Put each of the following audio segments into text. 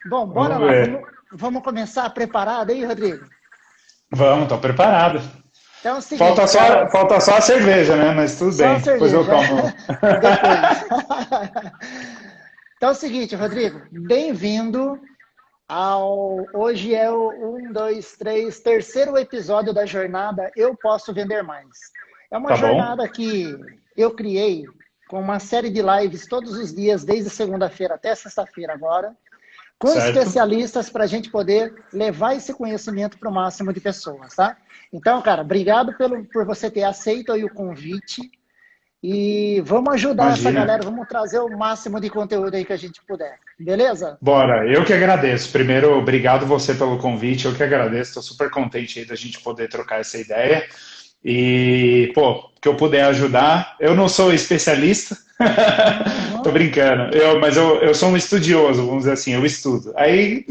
Bom, bora Vamos lá. Vamos, ver. vamos começar preparado aí, Rodrigo? Vamos, tô preparado. Então é o Falta seguinte, cara. só, falta só a cerveja, né? Mas tudo Só a bem. Depois eu cerveja. calmo. Depois. Então é o seguinte, Rodrigo. Bem-vindo ao... Hoje é o um, dois, três, terceiro episódio da jornada Eu Posso Vender Mais. É uma Tá bom? jornada que eu criei com uma série de lives todos os dias, desde segunda-feira até sexta-feira agora, com Certo? especialistas para a gente poder levar esse conhecimento para o máximo de pessoas, tá? Então, cara, obrigado por você ter aceito aí o convite e vamos ajudar essa Imagina. galera, vamos trazer o máximo de conteúdo aí que a gente puder, beleza? Bora, eu que agradeço. Primeiro, obrigado você pelo convite, eu que agradeço. Estou super contente aí da gente poder trocar essa ideia. E, pô, que eu puder ajudar. Eu não sou especialista, tô Uhum. brincando, mas eu sou um estudioso, vamos dizer assim, eu estudo. Aí,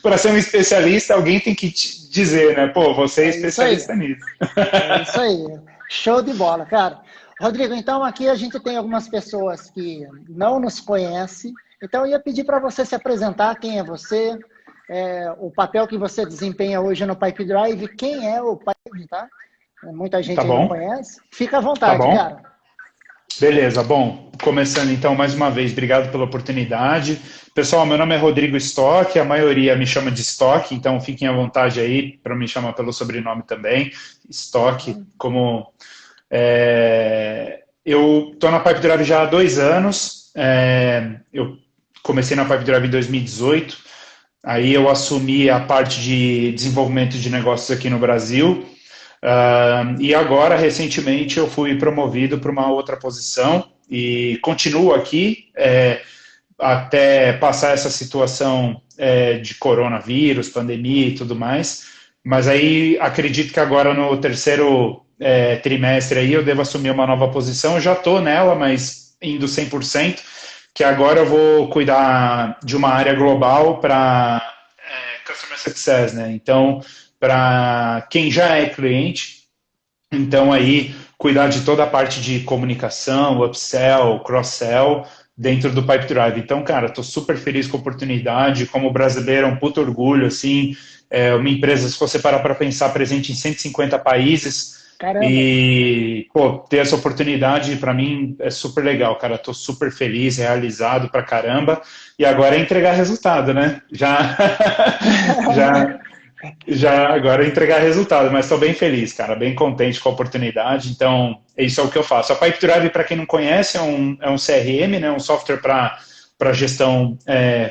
para ser um especialista, alguém tem que te dizer, né? Pô, você é É isso aí, especialista nisso. é isso aí. Show de bola, cara. Rodrigo, então aqui a gente tem algumas pessoas que não nos conhecem, então eu ia pedir para você se apresentar, quem é você, o papel que você desempenha hoje no Pipe Drive, quem é o Pipe, tá? Muita Tá gente aí não bom? conhece. Fica à Tá vontade, bom? cara. Beleza, bom, começando então mais uma vez, obrigado pela oportunidade. Pessoal, meu nome é Rodrigo Stock, a maioria me chama de Stock, então fiquem à vontade aí para me chamar pelo sobrenome também, Stock, como eu estou na Pipe Drive já há 2 anos, eu comecei na Pipe Drive em 2018, aí eu assumi a parte de desenvolvimento de negócios aqui no Brasil. E agora, recentemente, eu fui promovido para uma outra posição e continuo aqui até passar essa situação de coronavírus, pandemia e tudo mais. Mas aí acredito que agora no terceiro trimestre aí eu devo assumir uma nova posição. Eu já estou nela, mas indo 100%, que agora eu vou cuidar de uma área global para Customer Success, né? Então, para quem já é cliente, então aí cuidar de toda a parte de comunicação, upsell, cross-sell dentro do Pipe Drive. Então, cara, estou super feliz com a oportunidade, como brasileiro, é um puto orgulho, assim, uma empresa, se você parar para pensar, presente em 150 países, Caramba. e, pô, ter essa oportunidade para mim é super legal, cara. Tô super feliz, realizado pra caramba. E agora é entregar resultado, né? Já, já agora é entregar resultado, mas estou bem feliz, cara, bem contente com a oportunidade. Então, isso é o que eu faço. A Pipedrive, para quem não conhece, é um CRM, né, um software para gestão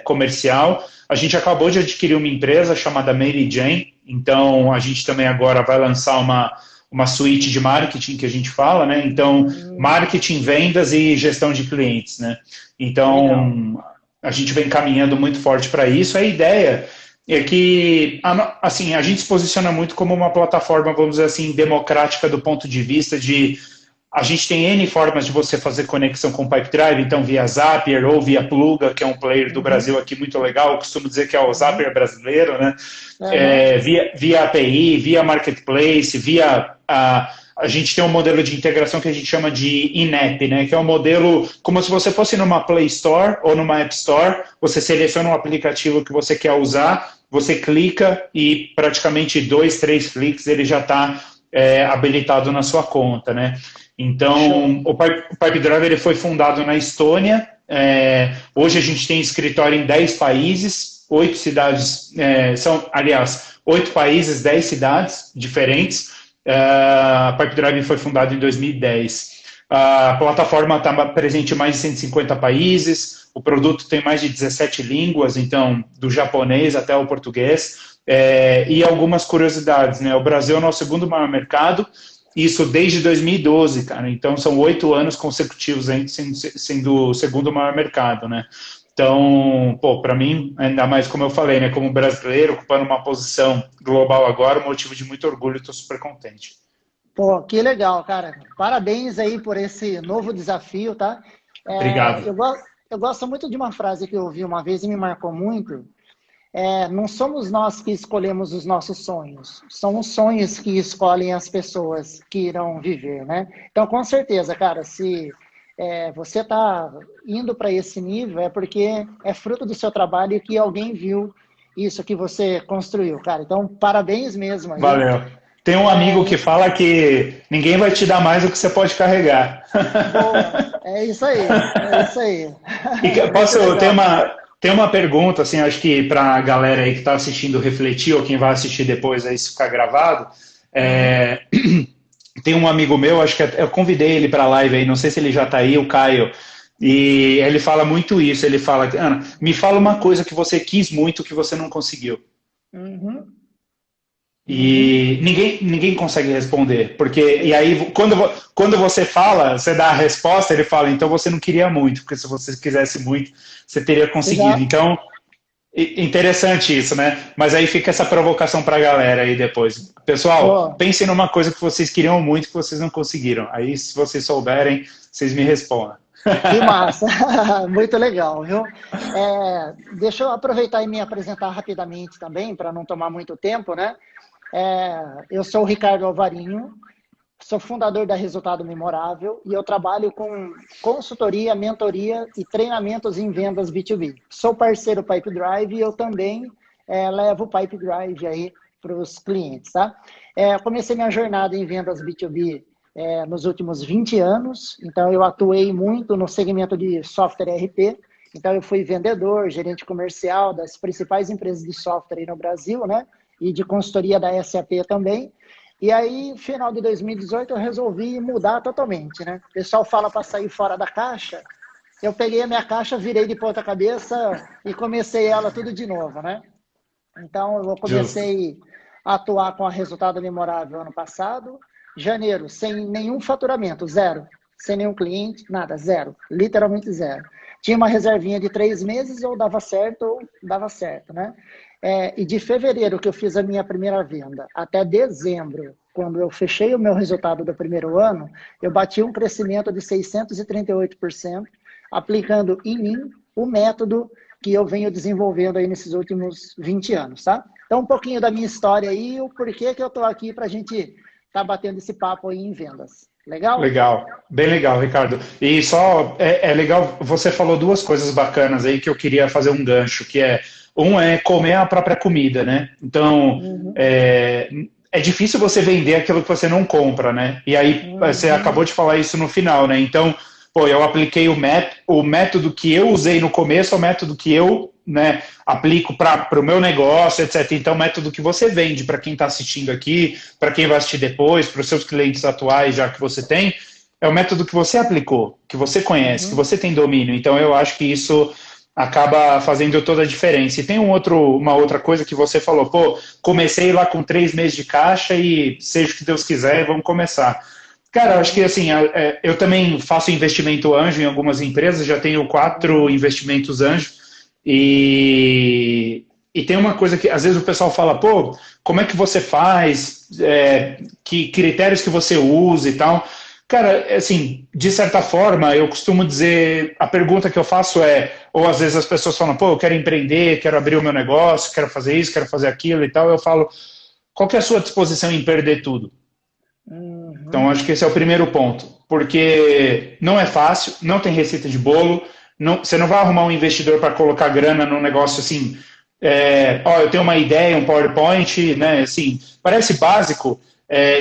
comercial. A gente acabou de adquirir uma empresa chamada Mary Jane, então a gente também agora vai lançar uma suíte de marketing que a gente fala, né? Então, marketing, vendas e gestão de clientes, né? Legal. Então, a gente vem caminhando muito forte para isso. A ideia é que, assim, a gente se posiciona muito como uma plataforma, vamos dizer assim, democrática do ponto de vista de a gente tem N formas de você fazer conexão com o Pipedrive, então via Zapier ou via Pluga, que é um player do Uhum, Brasil aqui muito legal, eu costumo dizer que é o uhum, Zapier brasileiro, né? uhum. Via API, via Marketplace, via a gente tem um modelo de integração que a gente chama de in-app, né? Que é um modelo como se você fosse numa Play Store ou numa App Store, você seleciona um aplicativo que você quer usar, você clica e praticamente 2, 3 cliques ele já está habilitado na sua conta, né? Então, Show. o Pipedrive ele foi fundado na Estônia. Hoje a gente tem escritório em 10 países, 8 cidades, aliás, 8 países, 10 cidades diferentes. A Pipedrive foi fundada em 2010. A plataforma está presente em mais de 150 países, o produto tem mais de 17 línguas, então, do japonês até o português. E algumas curiosidades, né? O Brasil é o nosso segundo maior mercado, isso desde 2012, cara. Então, são 8 anos consecutivos aí sendo o segundo maior mercado, né? Então, pô, para mim, ainda mais como eu falei, né? Como brasileiro, ocupando uma posição global agora, um motivo de muito orgulho, estou super contente. Pô, que legal, cara. Parabéns aí por esse novo desafio, tá? Obrigado. Eu gosto muito de uma frase que eu ouvi uma vez e me marcou muito. Não somos nós que escolhemos os nossos sonhos, são os sonhos que escolhem as pessoas que irão viver, né? Então, com certeza, cara, se você está indo para esse nível é porque é fruto do seu trabalho e que alguém viu isso que você construiu, cara. Então, parabéns mesmo aí. Valeu. Tem um amigo que fala que ninguém vai te dar mais do que você pode carregar. Boa, é isso aí, é isso aí. E Muito posso ter legal. uma pergunta, assim, acho que para a galera aí que está assistindo refletir, ou quem vai assistir depois aí se ficar gravado. É, tem um amigo meu, acho que eu convidei ele para a live aí, não sei se ele já está aí, o Caio, e ele fala muito isso, ele fala, Ana, me fala uma coisa que você quis muito que você não conseguiu. Uhum, uhum. E ninguém consegue responder, porque e aí quando você fala, você dá a resposta, ele fala, então você não queria muito, porque se você quisesse muito, você teria Você conseguido. já, Então, interessante isso, né? Mas aí fica essa provocação para a galera aí depois. Pessoal, pô, pensem numa coisa que vocês queriam muito que vocês não conseguiram. Aí, se vocês souberem, vocês me respondam. que massa, muito legal, viu? Deixa eu aproveitar e me apresentar rapidamente também, para não tomar muito tempo, né? Eu sou o Ricardo Alvarinho, sou fundador da Resultado Memorável e eu trabalho com consultoria, mentoria e treinamentos em vendas B2B. Sou parceiro Pipe Drive e eu também levo o Pipe Drive aí para os clientes, tá? Comecei minha jornada em vendas B2B nos últimos 20 anos, então eu atuei muito no segmento de software ERP, então eu fui vendedor, gerente comercial das principais empresas de software aí no Brasil, né? E de consultoria da SAP também. E aí, final de 2018, eu resolvi mudar totalmente, né? O pessoal fala para sair fora da caixa. Eu peguei a minha caixa, virei de ponta cabeça e comecei ela tudo de novo, né? Então, eu Justo. comecei a atuar com a Resultado Memorável ano passado. Janeiro, sem nenhum faturamento, zero. Sem nenhum cliente, nada, zero. Literalmente zero. Tinha uma reservinha de 3 meses, ou dava certo, né? E de fevereiro, que eu fiz a minha primeira venda, até dezembro, quando eu fechei o meu resultado do primeiro ano, eu bati um crescimento de 638%, aplicando em mim o método que eu venho desenvolvendo aí nesses últimos 20 anos, tá? Então, um pouquinho da minha história aí, o porquê que eu estou aqui para a gente estar batendo esse papo aí em vendas. Legal? Legal, bem legal, Ricardo. E só é legal, você falou duas coisas bacanas aí que eu queria fazer um gancho, que um é comer a própria comida, né? Então, Uhum, é difícil você vender aquilo que você não compra, né? E aí você acabou uhum, de falar isso no final, né? Então, pô, eu apliquei o método que eu usei no começo, é o método que eu, né, aplico para o meu negócio, etc. Então, o método que você vende para quem está assistindo aqui, para quem vai assistir depois, para os seus clientes atuais, já que você tem, é o método que você aplicou, que você conhece, que uhum. você tem domínio. Então, eu acho que isso acaba fazendo toda a diferença. E tem uma outra coisa que você falou, pô, comecei lá com 3 meses de caixa e seja o que Deus quiser, vamos começar. Cara, acho que Uhum, assim, eu também faço investimento anjo em algumas empresas, já tenho 4 uhum, investimentos anjo, e tem uma coisa que às vezes o pessoal fala, pô, como é que você faz, que critérios que você usa e tal. Cara, assim, de certa forma, eu costumo dizer, a pergunta que eu faço ou às vezes as pessoas falam, pô, eu quero empreender, quero abrir o meu negócio, quero fazer isso, quero fazer aquilo e tal, eu falo, qual que é a sua disposição em perder tudo? Então, uhum, acho que esse é o primeiro ponto, porque não é fácil, não tem receita de bolo, você não vai arrumar um investidor para colocar grana num negócio assim, eu tenho uma ideia, um PowerPoint, né, assim, parece básico,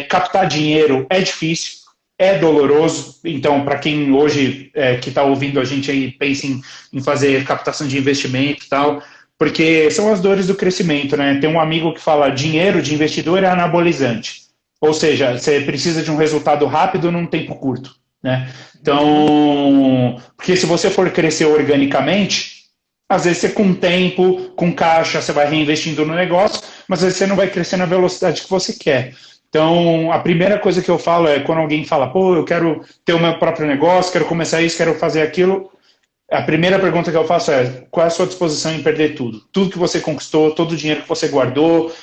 captar dinheiro é difícil, é doloroso, então, para quem hoje que está ouvindo a gente aí, pensa em fazer captação de investimento e tal, porque são as dores do crescimento, né? Tem um amigo que fala, dinheiro de investidor é anabolizante. Ou seja, você precisa de um resultado rápido num tempo curto, né? uhum, Então, porque se você for crescer organicamente, às vezes você com tempo, com caixa, você vai reinvestindo no negócio, mas às vezes você não vai crescer na velocidade que você quer. Então, a primeira coisa que eu falo é quando alguém fala, pô, eu quero ter o meu próprio negócio, quero começar isso, quero fazer aquilo, a primeira pergunta que eu faço é: qual é a sua disposição em perder tudo? Tudo que você conquistou, todo o dinheiro que você guardou,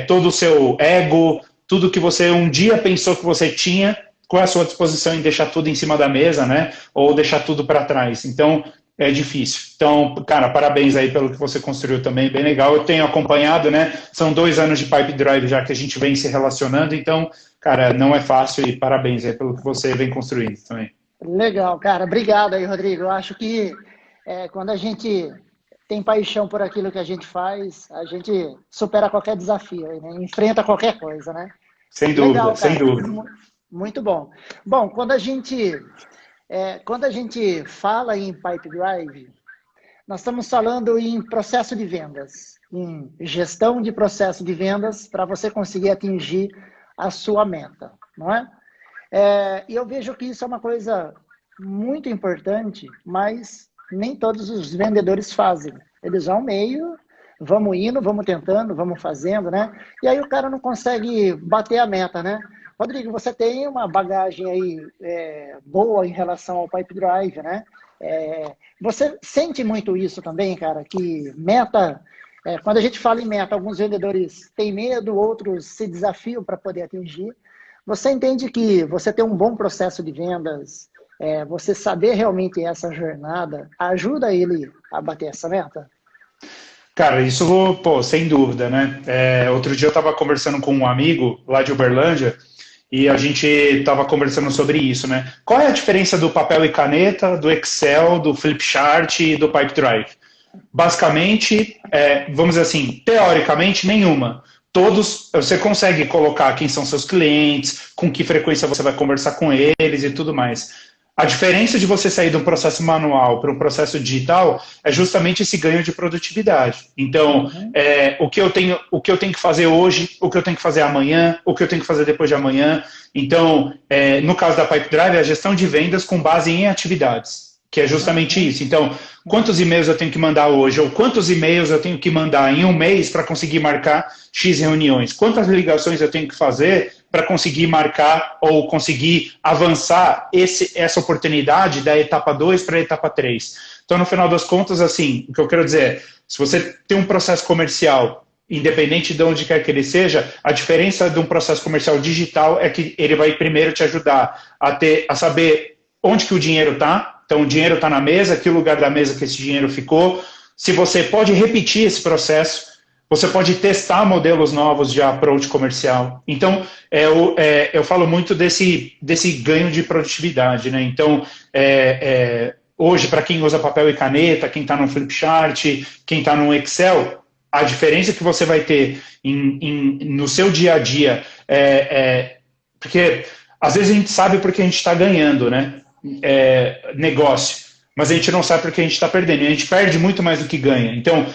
todo o seu ego, tudo que você um dia pensou que você tinha, qual é a sua disposição em deixar tudo em cima da mesa, né? Ou deixar tudo para trás? Então, é difícil. Então, cara, parabéns aí pelo que você construiu também, bem legal. Eu tenho acompanhado, né? São 2 anos de Pipe Drive já que a gente vem se relacionando, então, cara, não é fácil e parabéns aí pelo que você vem construindo também. Legal, cara. Obrigado aí, Rodrigo. Eu acho que quando a gente tem paixão por aquilo que a gente faz, a gente supera qualquer desafio, aí, né? Enfrenta qualquer coisa, né? Sem dúvida, Legal, sem cara. dúvida. Muito bom. Bom, quando a gente fala em Pipe Drive, nós estamos falando em processo de vendas, em gestão de processo de vendas para você conseguir atingir a sua meta, não é? E eu vejo que isso é uma coisa muito importante, mas nem todos os vendedores fazem. Eles vão meio, vamos indo, vamos tentando, vamos fazendo, né? E aí o cara não consegue bater a meta, né? Rodrigo, você tem uma bagagem aí boa em relação ao Pipe Drive, né? Você sente muito isso também, cara? Que meta, quando a gente fala em meta, alguns vendedores têm medo, outros se desafiam para poder atingir. Você entende que você ter um bom processo de vendas, você saber realmente essa jornada, ajuda ele a bater essa meta? Cara, isso, pô, sem dúvida, né? Outro dia eu estava conversando com um amigo lá de Uberlândia e a gente estava conversando sobre isso, né? Qual é a diferença do papel e caneta, do Excel, do Flipchart e do Pipedrive? Basicamente, vamos dizer assim, teoricamente, nenhuma. Todos, você consegue colocar quem são seus clientes, com que frequência você vai conversar com eles e tudo mais. A diferença de você sair de um processo manual para um processo digital é justamente esse ganho de produtividade. Então, o que eu tenho que fazer hoje, o que eu tenho que fazer amanhã, o que eu tenho que fazer depois de amanhã. Então, no caso da Pipedrive, é a gestão de vendas com base em atividades, que é justamente isso. Então, quantos e-mails eu tenho que mandar hoje, ou quantos e-mails eu tenho que mandar em um mês para conseguir marcar X reuniões? Quantas ligações eu tenho que fazer para conseguir marcar ou conseguir avançar essa oportunidade da etapa 2 para a etapa 3? Então, no final das contas, assim, o que eu quero dizer é, se você tem um processo comercial, independente de onde quer que ele seja, a diferença de um processo comercial digital é que ele vai primeiro te ajudar a saber onde que o dinheiro está. Então, o dinheiro está na mesa, que lugar da mesa que esse dinheiro ficou. Se você pode repetir esse processo, você pode testar modelos novos de approach comercial. Então, eu falo muito desse ganho de produtividade, né? Então, hoje, para quem usa papel e caneta, quem está no Flipchart, quem está no Excel, a diferença que você vai ter no seu dia a dia porque às vezes a gente sabe porque a gente está ganhando, né? Negócio, mas a gente não sabe porque a gente está perdendo, e a gente perde muito mais do que ganha. Então,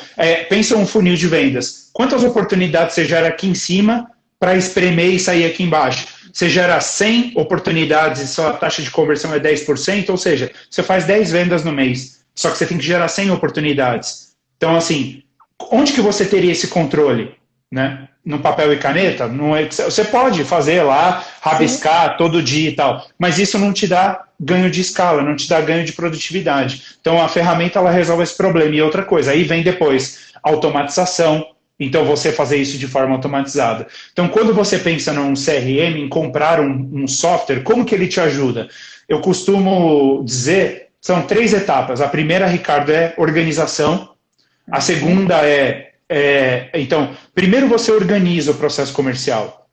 pensa um funil de vendas. Quantas oportunidades você gera aqui em cima para espremer e sair aqui embaixo? Você gera 100 oportunidades e sua taxa de conversão é 10%, ou seja, você faz 10 vendas no mês, só que você tem que gerar 100 oportunidades. Então, assim, onde que você teria esse controle? Né? No papel e caneta, no Excel, você pode fazer lá, rabiscar todo dia e tal, mas isso não te dá ganho de escala, não te dá ganho de produtividade. Então a ferramenta ela resolve esse problema. E outra coisa, aí vem depois automatização, então você fazer isso de forma automatizada. Então quando você pensa num CRM, em comprar um software, como que ele te ajuda? Eu costumo dizer, são 3 etapas. A primeira, Ricardo, é organização, a segunda então, primeiro você organiza o processo comercial.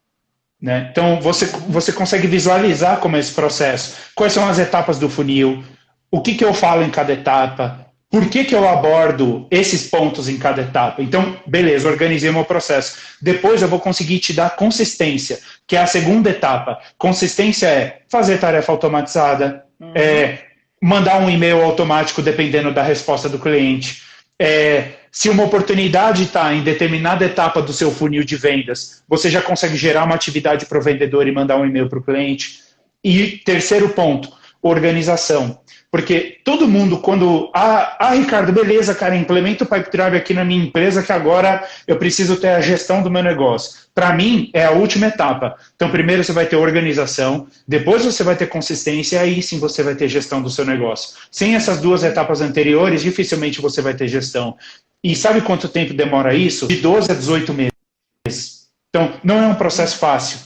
Né? Então, você consegue visualizar como é esse processo. Quais são as etapas do funil? O que eu falo em cada etapa? Por que eu abordo esses pontos em cada etapa? Então, beleza, organizei o meu processo. Depois eu vou conseguir te dar consistência, que é a segunda etapa. Consistência é fazer tarefa automatizada, mandar um e-mail automático dependendo da resposta do cliente. Se uma oportunidade está em determinada etapa do seu funil de vendas, você já consegue gerar uma atividade para o vendedor e mandar um e-mail para o cliente. E terceiro ponto, organização. Porque todo mundo, quando... Ricardo, beleza, cara, implementa o Pipedrive aqui na minha empresa que agora eu preciso ter a gestão do meu negócio. Para mim, é a última etapa. Então, primeiro você vai ter organização, depois você vai ter consistência, e aí sim você vai ter gestão do seu negócio. Sem essas 2 etapas anteriores, dificilmente você vai ter gestão. E sabe quanto tempo demora isso? De 12 a 18 meses. Então, não é um processo fácil.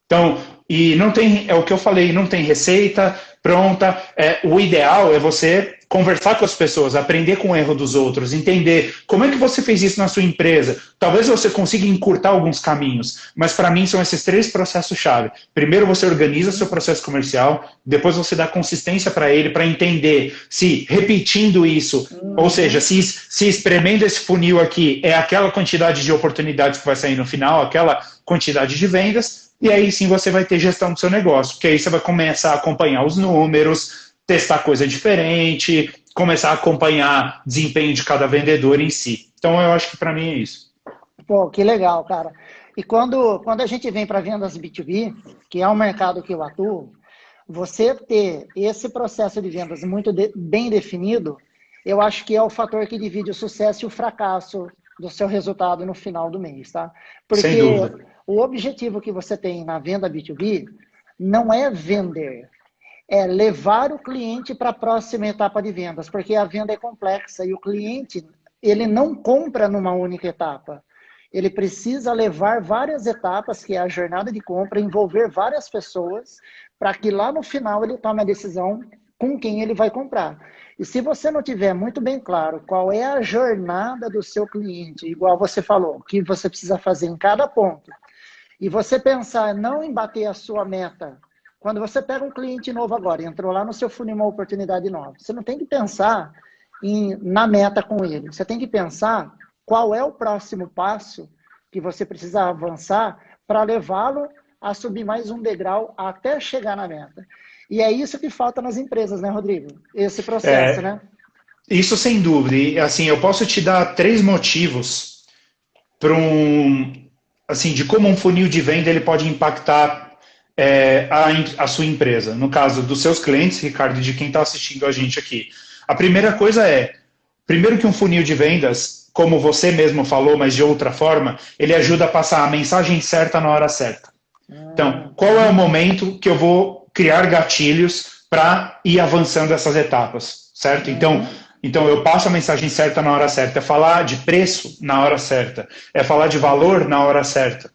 Então, e não tem, é o que eu falei, não tem receita pronta. O ideal é você conversar com as pessoas, aprender com o erro dos outros, entender como é que você fez isso na sua empresa. Talvez você consiga encurtar alguns caminhos, mas para mim são esses 3 processos-chave. Primeiro você organiza seu processo comercial, depois você dá consistência para ele, para entender se repetindo isso, ou seja, se espremendo esse funil aqui é aquela quantidade de oportunidades que vai sair no final, aquela quantidade de vendas, e aí sim você vai ter gestão do seu negócio, porque aí você vai começar a acompanhar os números, testar coisa diferente, começar a acompanhar desempenho de cada vendedor em si. Então eu acho que para mim é isso. Pô, que legal, cara. E quando a gente vem para vendas B2B, que é um mercado que eu atuo, você ter esse processo de vendas muito bem definido, eu acho que é o fator que divide o sucesso e o fracasso do seu resultado no final do mês, tá? Sem dúvida. Porque o objetivo que você tem na venda B2B não é vender, é levar o cliente para a próxima etapa de vendas, porque a venda é complexa e o cliente, ele não compra numa única etapa. Ele precisa levar várias etapas, que é a jornada de compra, envolver várias pessoas, para que lá no final ele tome a decisão com quem ele vai comprar. E se você não tiver muito bem claro qual é a jornada do seu cliente, igual você falou, o que você precisa fazer em cada ponto, e você pensar não em bater a sua meta, quando você pega um cliente novo agora, entrou lá no seu funil uma oportunidade nova, você não tem que pensar na meta com ele, você tem que pensar qual é o próximo passo que você precisa avançar para levá-lo a subir mais um degrau até chegar na meta. E é isso que falta nas empresas, né, Rodrigo? Esse processo, né? Isso sem dúvida. E, assim, eu posso te dar 3 motivos para assim, de como um funil de venda ele pode impactar a sua empresa. No caso dos seus clientes, Ricardo, e de quem está assistindo a gente aqui. A primeira coisa primeiro que um funil de vendas, como você mesmo falou, mas de outra forma, ele ajuda a passar a mensagem certa na hora certa. Então, qual é o momento que eu vou criar gatilhos para ir avançando essas etapas, certo? Então, eu passo a mensagem certa na hora certa. É falar de preço na hora certa. É falar de valor na hora certa.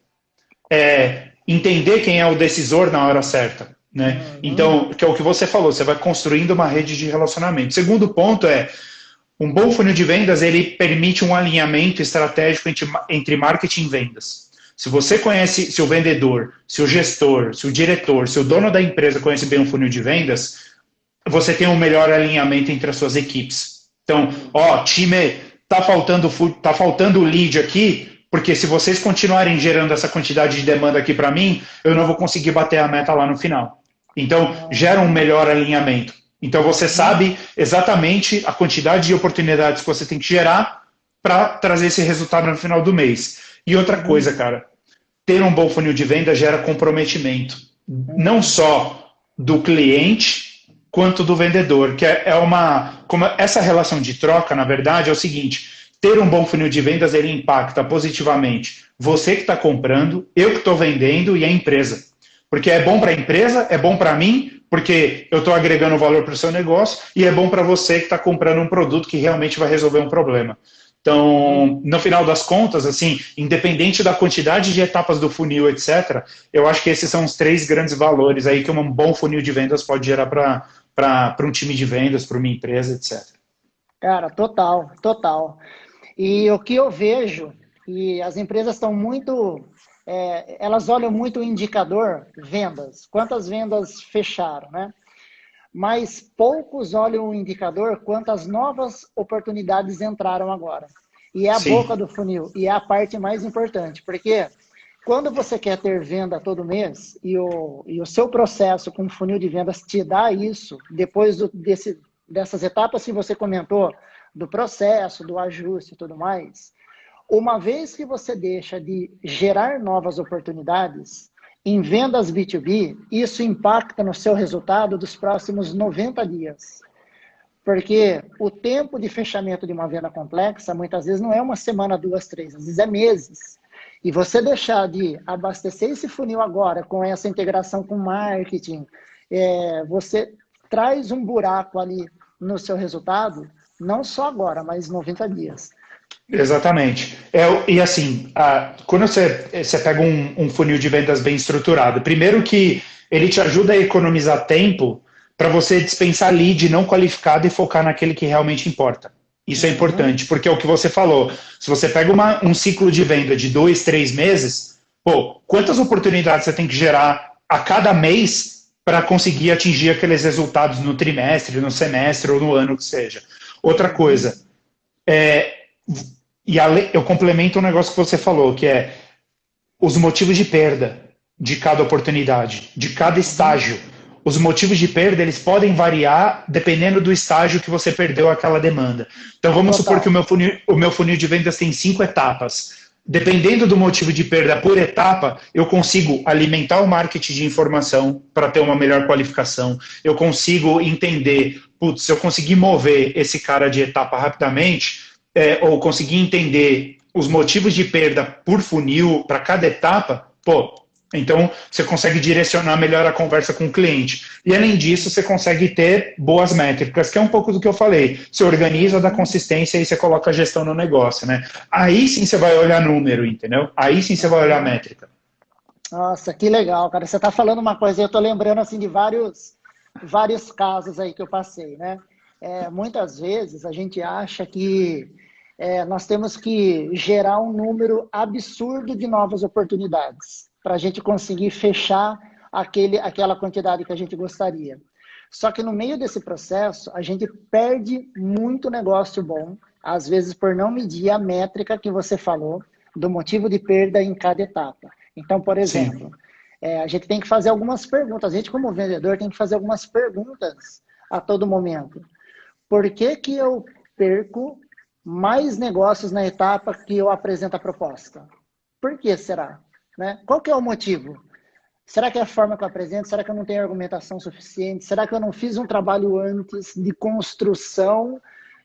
É entender quem é o decisor na hora certa. Né? Então, que é o que você falou, você vai construindo uma rede de relacionamento. Segundo ponto um bom funil de vendas, ele permite um alinhamento estratégico entre marketing e vendas. Se você conhece, se o vendedor, se o gestor, se o diretor, se o dono da empresa conhece bem um funil de vendas, você tem um melhor alinhamento entre as suas equipes. Então, time, tá faltando lead aqui, porque se vocês continuarem gerando essa quantidade de demanda aqui para mim, eu não vou conseguir bater a meta lá no final. Então, gera um melhor alinhamento. Então, você sabe exatamente a quantidade de oportunidades que você tem que gerar para trazer esse resultado no final do mês. E outra coisa, cara, ter um bom funil de venda gera comprometimento. Não só do cliente, quanto do vendedor. Que essa relação de troca, na verdade, é o seguinte: ter um bom funil de vendas, ele impacta positivamente você que está comprando, eu que estou vendendo e a empresa. Porque é bom para a empresa, é bom para mim, porque eu estou agregando valor para o seu negócio, e é bom para você que está comprando um produto que realmente vai resolver um problema. Então, no final das contas, assim, independente da quantidade de etapas do funil, etc., eu acho que esses são os 3 grandes valores aí que um bom funil de vendas pode gerar para um time de vendas, para uma empresa, etc. Cara, total. E o que eu vejo, e as empresas estão muito... elas olham muito o indicador vendas. Quantas vendas fecharam, né? Mas poucos olham o indicador quantas novas oportunidades entraram agora. E é a boca do funil, e é a parte mais importante, porque quando você quer ter venda todo mês, e o seu processo com funil de vendas te dá isso, depois dessas etapas que você comentou, do processo, do ajuste e tudo mais, uma vez que você deixa de gerar novas oportunidades, em vendas B2B, isso impacta no seu resultado dos próximos 90 dias. Porque o tempo de fechamento de uma venda complexa, muitas vezes não é uma semana, 2, 3, às vezes é meses. E você deixar de abastecer esse funil agora, com essa integração com marketing, você traz um buraco ali no seu resultado, não só agora, mas 90 dias. Exatamente. E assim, quando você pega um funil de vendas bem estruturado, primeiro que ele te ajuda a economizar tempo para você dispensar lead não qualificado e focar naquele que realmente importa. Isso é importante, porque é o que você falou. Se você pega um ciclo de venda de 2, 3 meses, pô, quantas oportunidades você tem que gerar a cada mês para conseguir atingir aqueles resultados no trimestre, no semestre ou no ano que seja. Outra coisa, eu complemento um negócio que você falou, que é os motivos de perda de cada oportunidade, de cada estágio. Os motivos de perda, eles podem variar dependendo do estágio que você perdeu aquela demanda. Então, vamos supor que o meu funil de vendas tem 5 etapas. Dependendo do motivo de perda por etapa, eu consigo alimentar o marketing de informação para ter uma melhor qualificação. Eu consigo entender, putz, se eu conseguir mover esse cara de etapa rapidamente, ou conseguir entender os motivos de perda por funil para cada etapa, pô, então você consegue direcionar melhor a conversa com o cliente. E além disso, você consegue ter boas métricas, que é um pouco do que eu falei. Você organiza, dá consistência e você coloca a gestão no negócio, né? Aí sim você vai olhar número, entendeu? Aí sim você vai olhar métrica. Nossa, que legal, cara. Você está falando uma coisa, eu estou lembrando assim de vários casos aí que eu passei, né? Muitas vezes a gente acha que nós temos que gerar um número absurdo de novas oportunidades para a gente conseguir fechar aquela quantidade que a gente gostaria. Só que no meio desse processo, a gente perde muito negócio bom, às vezes por não medir a métrica que você falou, do motivo de perda em cada etapa. Então, por exemplo, a gente tem que fazer algumas perguntas. A gente, como vendedor, tem que fazer algumas perguntas a todo momento. Por que que eu perco mais negócios na etapa que eu apresento a proposta? Por que será? Né? Qual que é o motivo? Será que é a forma que eu apresento? Será que eu não tenho argumentação suficiente? Será que eu não fiz um trabalho antes de construção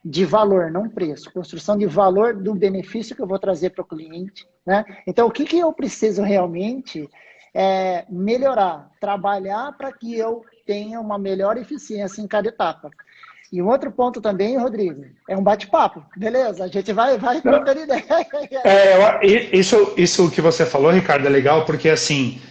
de valor, não preço, construção de valor do benefício que eu vou trazer para o cliente, né? Então, o que que eu preciso realmente melhorar, trabalhar para que eu tenha uma melhor eficiência em cada etapa. E um outro ponto também, Rodrigo, é um bate-papo, beleza? A gente vai trocando ideia. Isso que você falou, Ricardo, é legal, porque assim,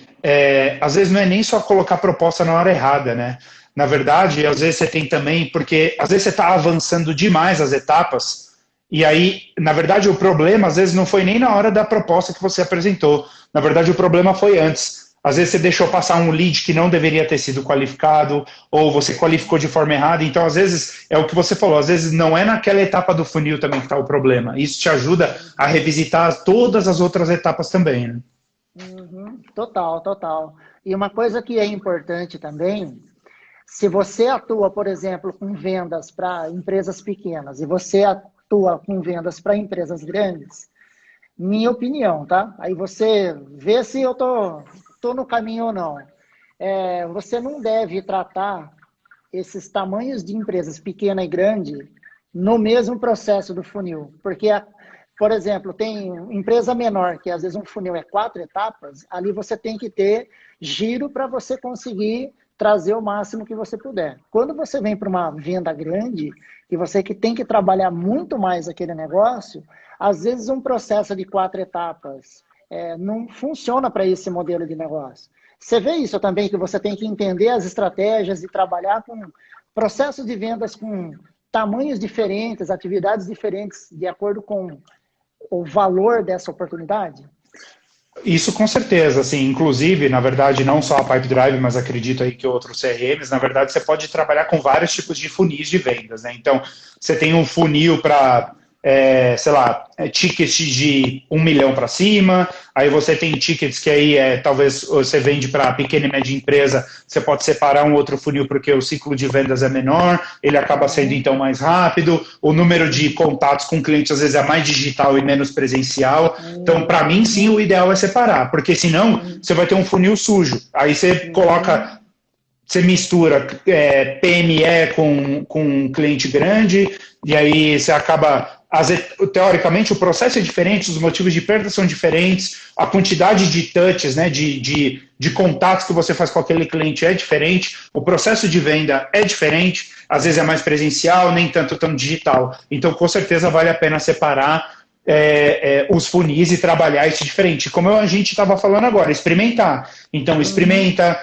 às vezes não é nem só colocar a proposta na hora errada, né? Na verdade, às vezes você tem também, porque às vezes você está avançando demais as etapas, e aí, na verdade, o problema às vezes não foi nem na hora da proposta que você apresentou. Na verdade, o problema foi antes. Às vezes você deixou passar um lead que não deveria ter sido qualificado, ou você qualificou de forma errada. Então, às vezes, é o que você falou, às vezes não é naquela etapa do funil também que está o problema. Isso te ajuda a revisitar todas as outras etapas também, né? Total, total. E uma coisa que é importante também, se você atua, por exemplo, com vendas para empresas pequenas e você atua com vendas para empresas grandes, minha opinião, tá? Aí você vê se eu tô no caminho ou não. Você não deve tratar esses tamanhos de empresas pequena e grande no mesmo processo do funil. Porque, por exemplo, tem empresa menor, que às vezes um funil é 4 etapas, ali você tem que ter giro para você conseguir trazer o máximo que você puder. Quando você vem para uma venda grande, e você que tem que trabalhar muito mais aquele negócio, às vezes um processo de 4 etapas não funciona para esse modelo de negócio. Você vê isso também, que você tem que entender as estratégias e trabalhar com processos de vendas com tamanhos diferentes, atividades diferentes, de acordo com o valor dessa oportunidade? Isso com certeza, assim, inclusive, na verdade, não só a Pipedrive, mas acredito aí que outros CRMs, na verdade, você pode trabalhar com vários tipos de funis de vendas, né? Então, você tem um funil para, sei lá, tickets de 1 milhão para cima, aí você tem tickets que aí talvez você vende para pequena e média empresa, você pode separar um outro funil porque o ciclo de vendas é menor, ele acaba sendo então mais rápido, o número de contatos com clientes às vezes é mais digital e menos presencial, então para mim sim o ideal é separar, porque senão você vai ter um funil sujo, aí você coloca... Você mistura PME com cliente grande, e aí você acaba... Teoricamente, o processo é diferente, os motivos de perda são diferentes, a quantidade de touches, né, de contatos que você faz com aquele cliente é diferente, o processo de venda é diferente, às vezes é mais presencial, nem tanto tão digital. Então, com certeza, vale a pena separar. os funis e trabalhar isso diferente. Como a gente estava falando agora, experimentar. Então, experimenta,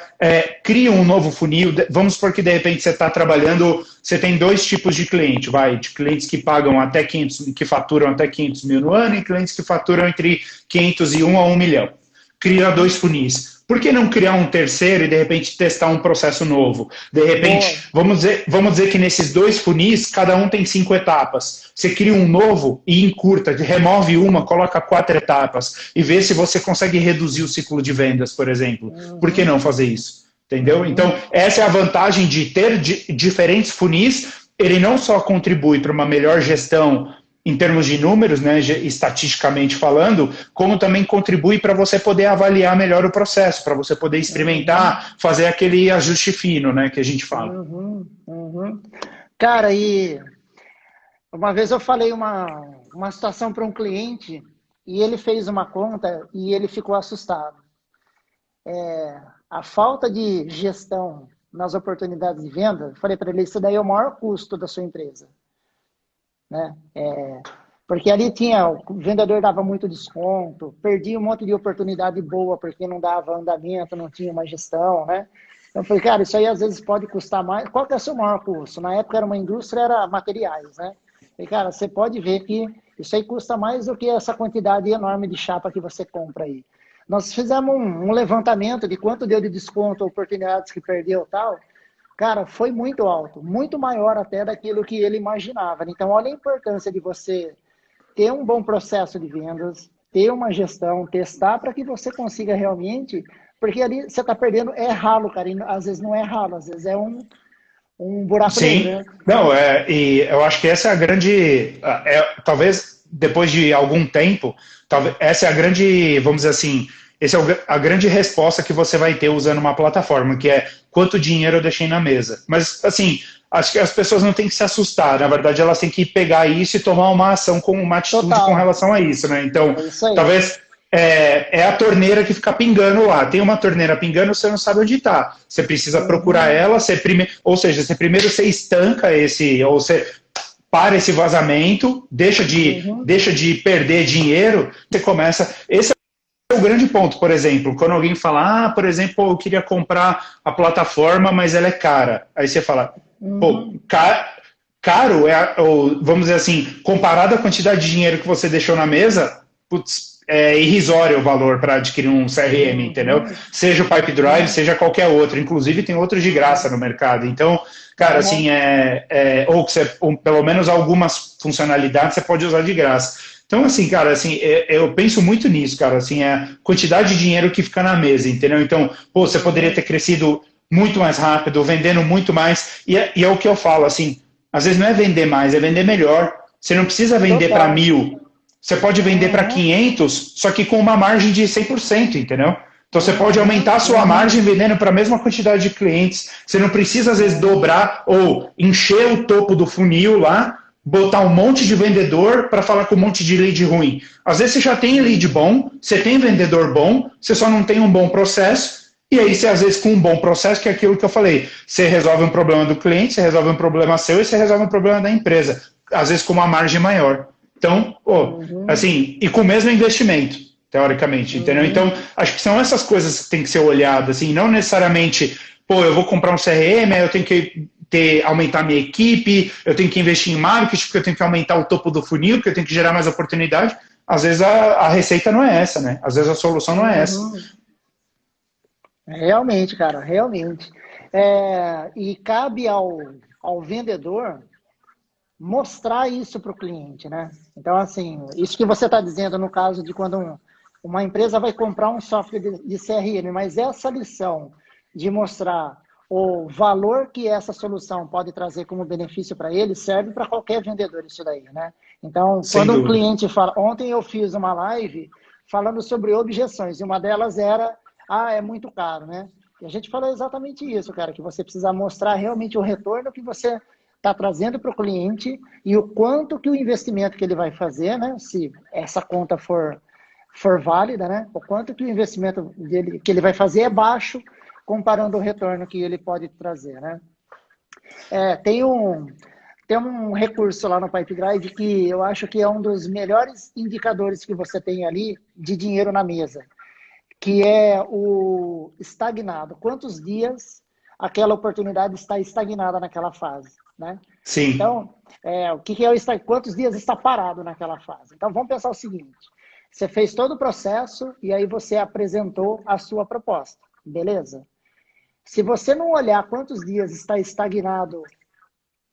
cria um novo funil. Vamos supor que, de repente, você está trabalhando, você tem dois tipos de cliente, de clientes que pagam até 500, que faturam até 500 mil no ano e clientes que faturam entre 501 a 1 milhão. Cria dois funis. Por que não criar um terceiro e, de repente, testar um processo novo? De repente, vamos dizer que nesses dois funis, cada um tem 5 etapas. Você cria um novo e encurta, remove uma, coloca 4 etapas e vê se você consegue reduzir o ciclo de vendas, por exemplo. Por que não fazer isso? Entendeu? Então, essa é a vantagem de ter diferentes funis. Ele não só contribui para uma melhor gestão em termos de números, né, estatisticamente falando, como também contribui para você poder avaliar melhor o processo, para você poder experimentar, fazer aquele ajuste fino, né, que a gente fala. Cara, e uma vez eu falei uma situação para um cliente e ele fez uma conta e ele ficou assustado. A falta de gestão nas oportunidades de venda, eu falei para ele, isso daí é o maior custo da sua empresa. Né? Porque ali o vendedor dava muito desconto, perdia um monte de oportunidade boa porque não dava andamento, não tinha uma gestão, né? Então eu falei, cara, isso aí às vezes pode custar mais. Qual que é o seu maior custo? Na época era uma indústria, era materiais, né? E cara, você pode ver que isso aí custa mais do que essa quantidade enorme de chapa que você compra aí. Nós fizemos um levantamento de quanto deu de desconto, oportunidades que perdeu e tal. Cara, foi muito alto, muito maior até daquilo que ele imaginava. Então, olha a importância de você ter um bom processo de vendas, ter uma gestão, testar para que você consiga realmente... Porque ali você está perdendo, é ralo, cara, e às vezes não é ralo, às vezes é um buraco negro, né? Não, e eu acho que essa é a grande... talvez, depois de algum tempo, essa é a grande, vamos dizer assim... Essa é a grande resposta que você vai ter usando uma plataforma, que é quanto dinheiro eu deixei na mesa. Mas, assim, acho que as pessoas não têm que se assustar. Na verdade, elas têm que pegar isso e tomar uma ação, uma atitude com relação a isso, né? Então, talvez a torneira que fica pingando lá. Tem uma torneira pingando, você não sabe onde está. Você precisa procurar ela, ou seja, primeiro você estanca ou você para esse vazamento, deixa de perder dinheiro, você começa... Esse é o grande ponto, por exemplo, quando alguém fala, por exemplo, eu queria comprar a plataforma, mas ela é cara. Aí você fala, caro vamos dizer assim, comparado à quantidade de dinheiro que você deixou na mesa, putz, é irrisório o valor para adquirir um CRM, entendeu? Seja o Pipedrive, seja qualquer outro. Inclusive, tem outros de graça no mercado. Então, cara, assim, ou pelo menos algumas funcionalidades você pode usar de graça. Então, assim, cara, assim, eu penso muito nisso, cara, assim, a quantidade de dinheiro que fica na mesa, entendeu? Então, você poderia ter crescido muito mais rápido, vendendo muito mais, e é o que eu falo, assim, às vezes não é vender mais, é vender melhor. Você não precisa vender para 1.000, você pode vender para 500, só que com uma margem de 100%, entendeu? Então, você pode aumentar a sua margem vendendo para a mesma quantidade de clientes, você não precisa, às vezes, dobrar ou encher o topo do funil lá, botar um monte de vendedor para falar com um monte de lead ruim. Às vezes você já tem lead bom, você tem vendedor bom, você só não tem um bom processo, e aí você às vezes com um bom processo, que é aquilo que eu falei, você resolve um problema do cliente, você resolve um problema seu e você resolve um problema da empresa, às vezes com uma margem maior. Então, assim, e com o mesmo investimento, teoricamente, entendeu? Então, acho que são essas coisas que tem que ser olhadas, assim, não necessariamente, eu vou comprar um CRM, eu tenho que aumentar minha equipe, eu tenho que investir em marketing, porque eu tenho que aumentar o topo do funil, porque eu tenho que gerar mais oportunidade. Às vezes a receita não é essa, né? Às vezes a solução não é essa. Realmente, cara, realmente. E cabe ao vendedor mostrar isso para o cliente, né? Então, assim, isso que você está dizendo no caso de quando uma empresa vai comprar um software de CRM, mas essa lição de mostrar o valor que essa solução pode trazer como benefício para ele serve para qualquer vendedor isso daí, né? Então, quando um cliente fala... Ontem eu fiz uma live falando sobre objeções, e uma delas era, é muito caro, né? E a gente falou exatamente isso, cara, que você precisa mostrar realmente o retorno que você está trazendo para o cliente e o quanto que o investimento que ele vai fazer, né? Se essa conta for válida, né? O quanto que o investimento dele, que ele vai fazer é baixo, comparando o retorno que ele pode trazer, né? tem um recurso lá no Pipedrive que eu acho que é um dos melhores indicadores que você tem ali de dinheiro na mesa, que é o estagnado. Quantos dias aquela oportunidade está estagnada naquela fase, né? Sim. Então, o que é o quantos dias está parado naquela fase? Então, vamos pensar o seguinte: você fez todo o processo e aí você apresentou a sua proposta, beleza? Se você não olhar quantos dias está estagnado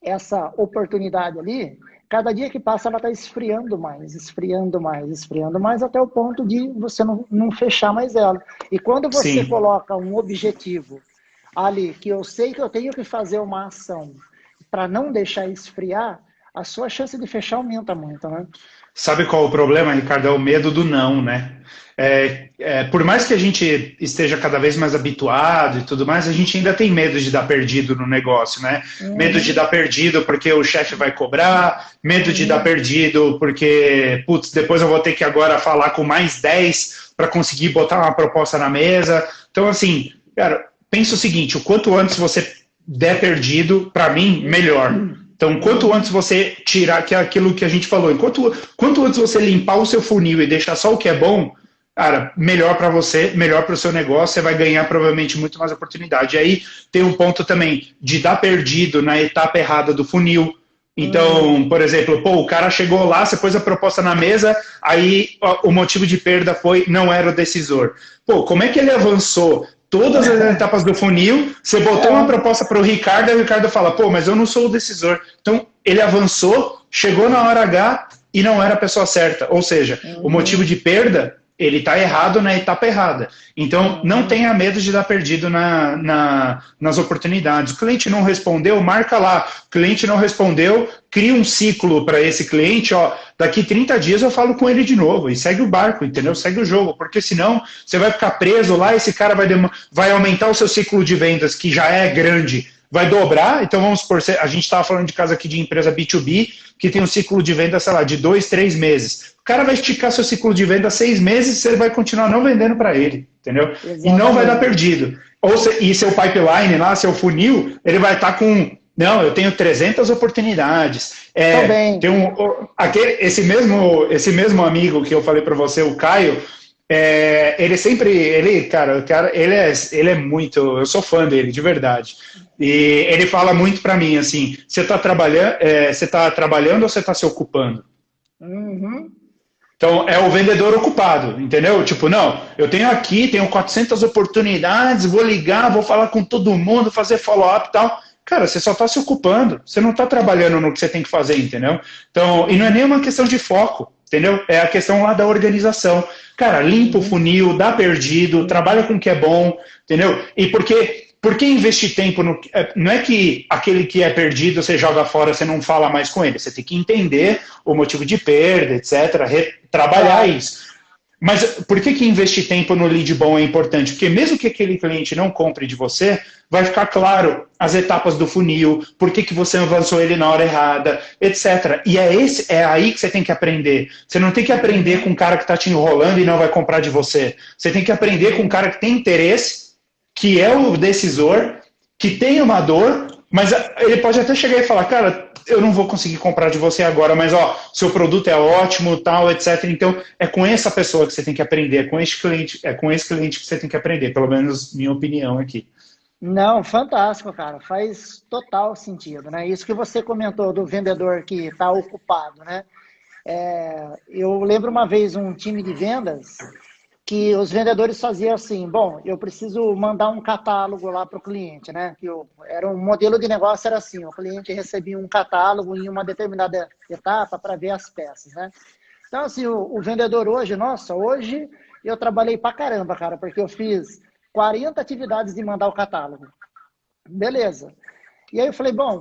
essa oportunidade ali, cada dia que passa ela está esfriando mais, esfriando mais, esfriando mais, até o ponto de você não fechar mais ela. E quando você Sim. coloca um objetivo ali, que eu sei que eu tenho que fazer uma ação para não deixar esfriar, a sua chance de fechar aumenta muito, né? Sabe qual o problema, Ricardo? É o medo do não, né? Por mais que a gente esteja cada vez mais habituado e tudo mais, a gente ainda tem medo de dar perdido no negócio, né? Medo de dar perdido porque o chefe vai cobrar, medo de dar perdido porque, putz, depois eu vou ter que agora falar com mais 10 para conseguir botar uma proposta na mesa. Então, assim, cara, pensa o seguinte, o quanto antes você der perdido, para mim, melhor. Então, quanto antes você tirar, que é aquilo que a gente falou, quanto antes você limpar o seu funil e deixar só o que é bom, cara, melhor para você, melhor para o seu negócio, você vai ganhar provavelmente muito mais oportunidade. E aí tem um ponto também de dar perdido na etapa errada do funil. Então, por exemplo, o cara chegou lá, você pôs a proposta na mesa, aí o motivo de perda não era o decisor. Como é que ele avançou todas as etapas do funil, você botou uma proposta para o Ricardo, e o Ricardo fala, mas eu não sou o decisor. Então, ele avançou, chegou na hora H e não era a pessoa certa. Ou seja, o motivo de perda, ele está errado na etapa errada. Então, não tenha medo de dar perdido nas oportunidades. O cliente não respondeu, marca lá. O cliente não respondeu, cria um ciclo para esse cliente, daqui 30 dias eu falo com ele de novo e segue o barco, entendeu? Segue o jogo, porque senão você vai ficar preso lá, esse cara vai aumentar o seu ciclo de vendas, que já é grande, vai dobrar. Então, vamos supor, a gente estava falando de caso aqui de empresa B2B, que tem um ciclo de venda, sei lá, de 2, 3 meses. O cara vai esticar seu ciclo de venda 6 meses e você vai continuar não vendendo para ele, entendeu? Exatamente. E não vai dar perdido. E seu pipeline lá, seu funil, ele vai estar com... Não, eu tenho 300 oportunidades. Tem esse mesmo amigo que eu falei para você, o Caio, ele é muito... Eu sou fã dele, de verdade. E ele fala muito para mim, assim, você está trabalhando ou você está se ocupando? Então, é o vendedor ocupado, entendeu? Tipo, não, eu tenho 400 oportunidades, vou ligar, vou falar com todo mundo, fazer follow-up e tal. Cara, você só está se ocupando, você não está trabalhando no que você tem que fazer, entendeu? Então, e não é nem uma questão de foco, entendeu? É a questão lá da organização. Cara, limpa o funil, dá perdido, trabalha com o que é bom, entendeu? E por que investir tempo no... Não é que aquele que é perdido você joga fora, você não fala mais com ele. Você tem que entender o motivo de perda, etc. Trabalhar isso. Mas por que investir tempo no lead bom é importante? Porque mesmo que aquele cliente não compre de você, vai ficar claro as etapas do funil, por que você avançou ele na hora errada, etc. E é aí que você tem que aprender. Você não tem que aprender com um cara que está te enrolando e não vai comprar de você. Você tem que aprender com um cara que tem interesse, que é o decisor, que tem uma dor, mas ele pode até chegar e falar, cara, eu não vou conseguir comprar de você agora, mas seu produto é ótimo, tal, etc. Então, é com essa pessoa que você tem que aprender, é com esse cliente que você tem que aprender, pelo menos minha opinião aqui. Não, fantástico, cara. Faz total sentido, né? Isso que você comentou do vendedor que está ocupado, né? Eu lembro uma vez um time de vendas que os vendedores faziam assim, bom, eu preciso mandar um catálogo lá para o cliente, né? Era um modelo de negócio, era assim, o cliente recebia um catálogo em uma determinada etapa para ver as peças, né? Então, assim, o vendedor hoje eu trabalhei pra caramba, cara, porque eu fiz 40 atividades de mandar o catálogo. Beleza. E aí eu falei, bom,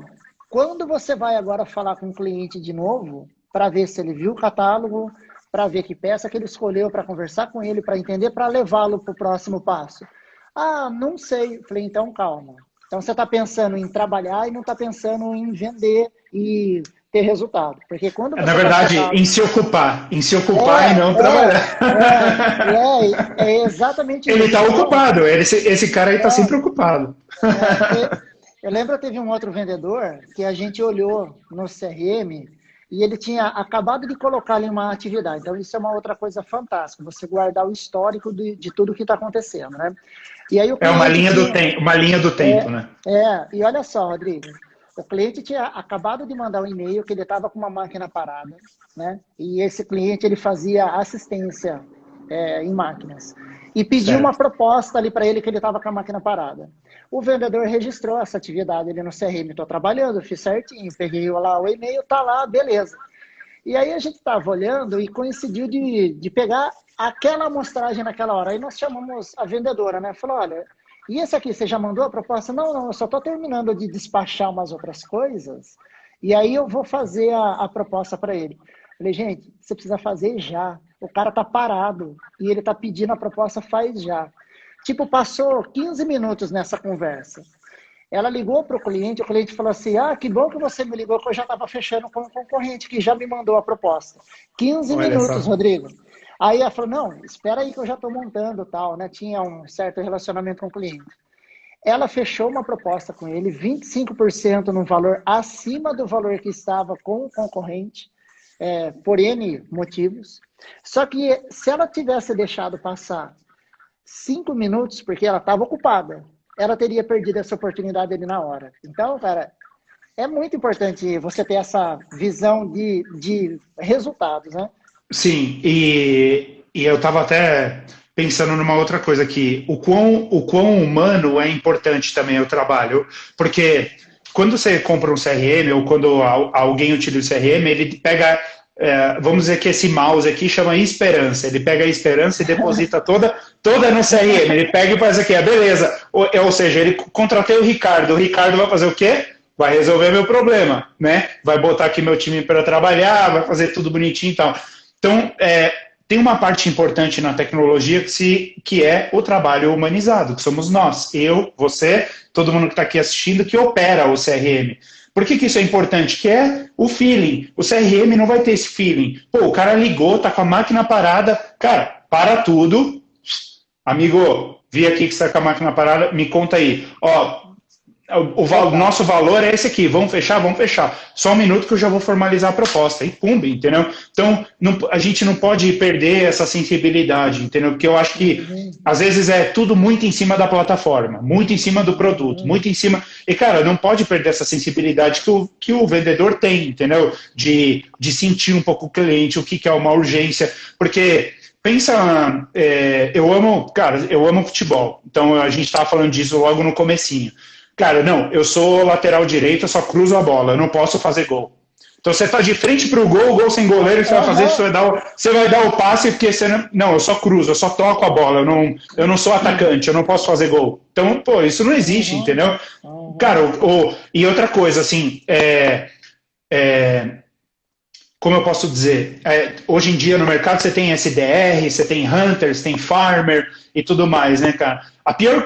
quando você vai agora falar com o cliente de novo, para ver se ele viu o catálogo, para ver que peça que ele escolheu, para conversar com ele, para entender, para levá-lo para o próximo passo. Ah, não sei. Falei, então calma. Então você está pensando em trabalhar e não está pensando em vender e ter resultado. Porque quando você na verdade, em se ocupar e não trabalhar. É exatamente ele isso. Ele está ocupado, esse cara aí está sempre ocupado. Eu lembro que teve um outro vendedor que a gente olhou no CRM e ele tinha acabado de colocar ali uma atividade. Então, isso é uma outra coisa fantástica, você guardar o histórico de tudo que está acontecendo, né? E aí o É cliente uma linha do tempo, né? e olha só, Rodrigo, o cliente tinha acabado de mandar um e-mail que ele estava com uma máquina parada, né? E esse cliente, ele fazia assistência em máquinas. E pediu uma Certo. proposta ali para ele que ele estava com a máquina parada. O vendedor registrou essa atividade ali no CRM, estou trabalhando, fiz certinho, peguei lá o e-mail, tá lá, beleza. E aí a gente estava olhando e coincidiu de pegar aquela amostragem naquela hora. Aí nós chamamos a vendedora, né? Falou, olha, e esse aqui, você já mandou a proposta? Não, não, eu só estou terminando de despachar umas outras coisas, e aí eu vou fazer a proposta para ele. Falei, gente, você precisa fazer já. O cara tá parado e ele tá pedindo a proposta, faz já. Tipo, passou 15 minutos nessa conversa. Ela ligou para o cliente falou assim, que bom que você me ligou, que eu já estava fechando com um concorrente que já me mandou a proposta. 15 Olha minutos, só. Rodrigo. Aí ela falou, não, espera aí que eu já estou montando tal, né? Tinha um certo relacionamento com o cliente. Ela fechou uma proposta com ele, 25% no valor acima do valor que estava com o concorrente, por N motivos. Só que se ela tivesse deixado passar 5 minutos, porque ela estava ocupada, ela teria perdido essa oportunidade ali na hora. Então, cara, é muito importante você ter essa visão de resultados, né? Sim, e eu estava até pensando numa outra coisa aqui, o quão humano é importante também o trabalho, porque quando você compra um CRM ou quando alguém utiliza o CRM, ele pega, vamos dizer que esse mouse aqui chama esperança, ele pega a esperança e deposita toda no CRM, ele pega e faz aqui, beleza, ou seja, ele contratei o Ricardo vai fazer o quê? Vai resolver meu problema, né? Vai botar aqui meu time para trabalhar, vai fazer tudo bonitinho e tal. Então, tem uma parte importante na tecnologia que é o trabalho humanizado, que somos nós, eu, você, todo mundo que está aqui assistindo, que opera o CRM. Por que isso é importante? Que é o feeling. O CRM não vai ter esse feeling. Pô, o cara ligou, tá com a máquina parada. Cara, para tudo. Amigo, vi aqui que você está com a máquina parada, me conta aí. Ó, o nosso valor é esse aqui, vamos fechar? Vamos fechar. Só um minuto que eu já vou formalizar a proposta. E pum, entendeu? Então, a gente não pode perder essa sensibilidade, entendeu? Porque eu acho que, às vezes, é tudo muito em cima da plataforma, muito em cima do produto, muito em cima... E, cara, não pode perder essa sensibilidade que o vendedor tem, entendeu? De sentir um pouco o cliente, o que é uma urgência. Porque... Pensa, eu amo futebol, então a gente estava falando disso logo no comecinho. Cara, não, eu sou lateral direito, eu só cruzo a bola, eu não posso fazer gol. Então você está de frente para o gol sem goleiro, você vai fazer, você vai dar o passe, porque você não, eu só cruzo, eu só toco a bola, eu não sou atacante, eu não posso fazer gol. Então, pô, isso não existe, entendeu? Cara, e outra coisa, assim, como eu posso dizer, hoje em dia no mercado você tem SDR, você tem Hunters, tem Farmer e tudo mais, né, cara? A pior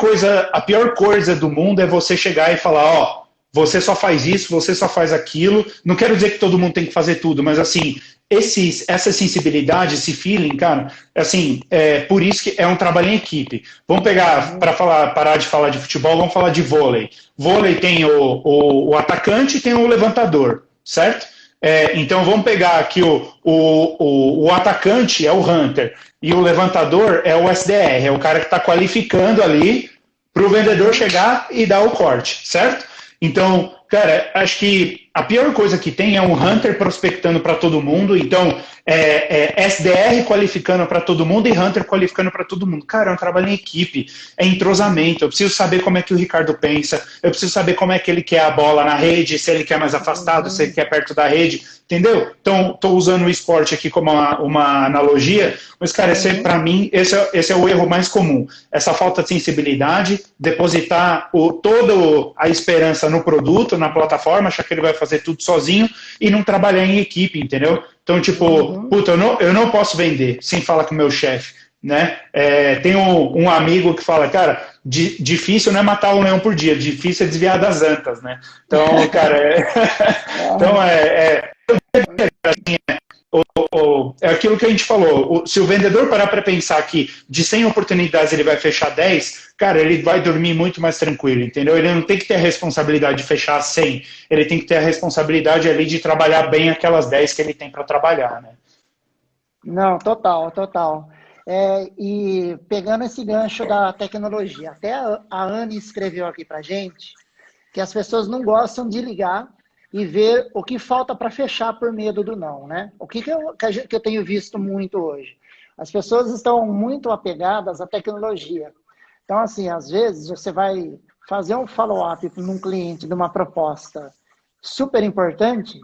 coisa do mundo é você chegar e falar, ó, você só faz isso, você só faz aquilo. Não quero dizer que todo mundo tem que fazer tudo, mas assim, essa sensibilidade, esse feeling, cara, assim, por isso que é um trabalho em equipe. Vamos pegar, parar de falar de futebol, vamos falar de vôlei. Vôlei tem o atacante e tem o levantador, certo? Então vamos pegar aqui o atacante é o Hunter e o levantador é o SDR, é o cara que está qualificando ali para o vendedor chegar e dar o corte, certo? Então, cara, acho que a pior coisa que tem é um Hunter prospectando para todo mundo, então SDR qualificando para todo mundo e Hunter qualificando para todo mundo. Cara, é um trabalho em equipe, é entrosamento, eu preciso saber como é que o Ricardo pensa, eu preciso saber como é que ele quer a bola na rede, se ele quer mais afastado, se ele quer perto da rede, entendeu? Então, estou usando o esporte aqui como uma analogia, mas, cara, para mim, esse é o erro mais comum, essa falta de sensibilidade, depositar toda a esperança no produto, na plataforma, achar que ele vai fazer tudo sozinho e não trabalhar em equipe, entendeu? Então, tipo, puta, eu não posso vender sem falar com o meu chefe, né? Tem um amigo que fala, cara, difícil não é matar um leão por dia, difícil é desviar das antas, né? Então, cara, então É aquilo que a gente falou, se o vendedor parar para pensar que de 100 oportunidades ele vai fechar 10, cara, ele vai dormir muito mais tranquilo, entendeu? Ele não tem que ter a responsabilidade de fechar 100, ele tem que ter a responsabilidade ali de trabalhar bem aquelas 10 que ele tem para trabalhar, né? Não, total, total. E pegando esse gancho da tecnologia, até a Anne escreveu aqui pra gente que as pessoas não gostam de ligar e ver o que falta para fechar por medo do não, né? O que eu tenho visto muito hoje? As pessoas estão muito apegadas à tecnologia. Então, assim, às vezes você vai fazer um follow-up num cliente de uma proposta super importante,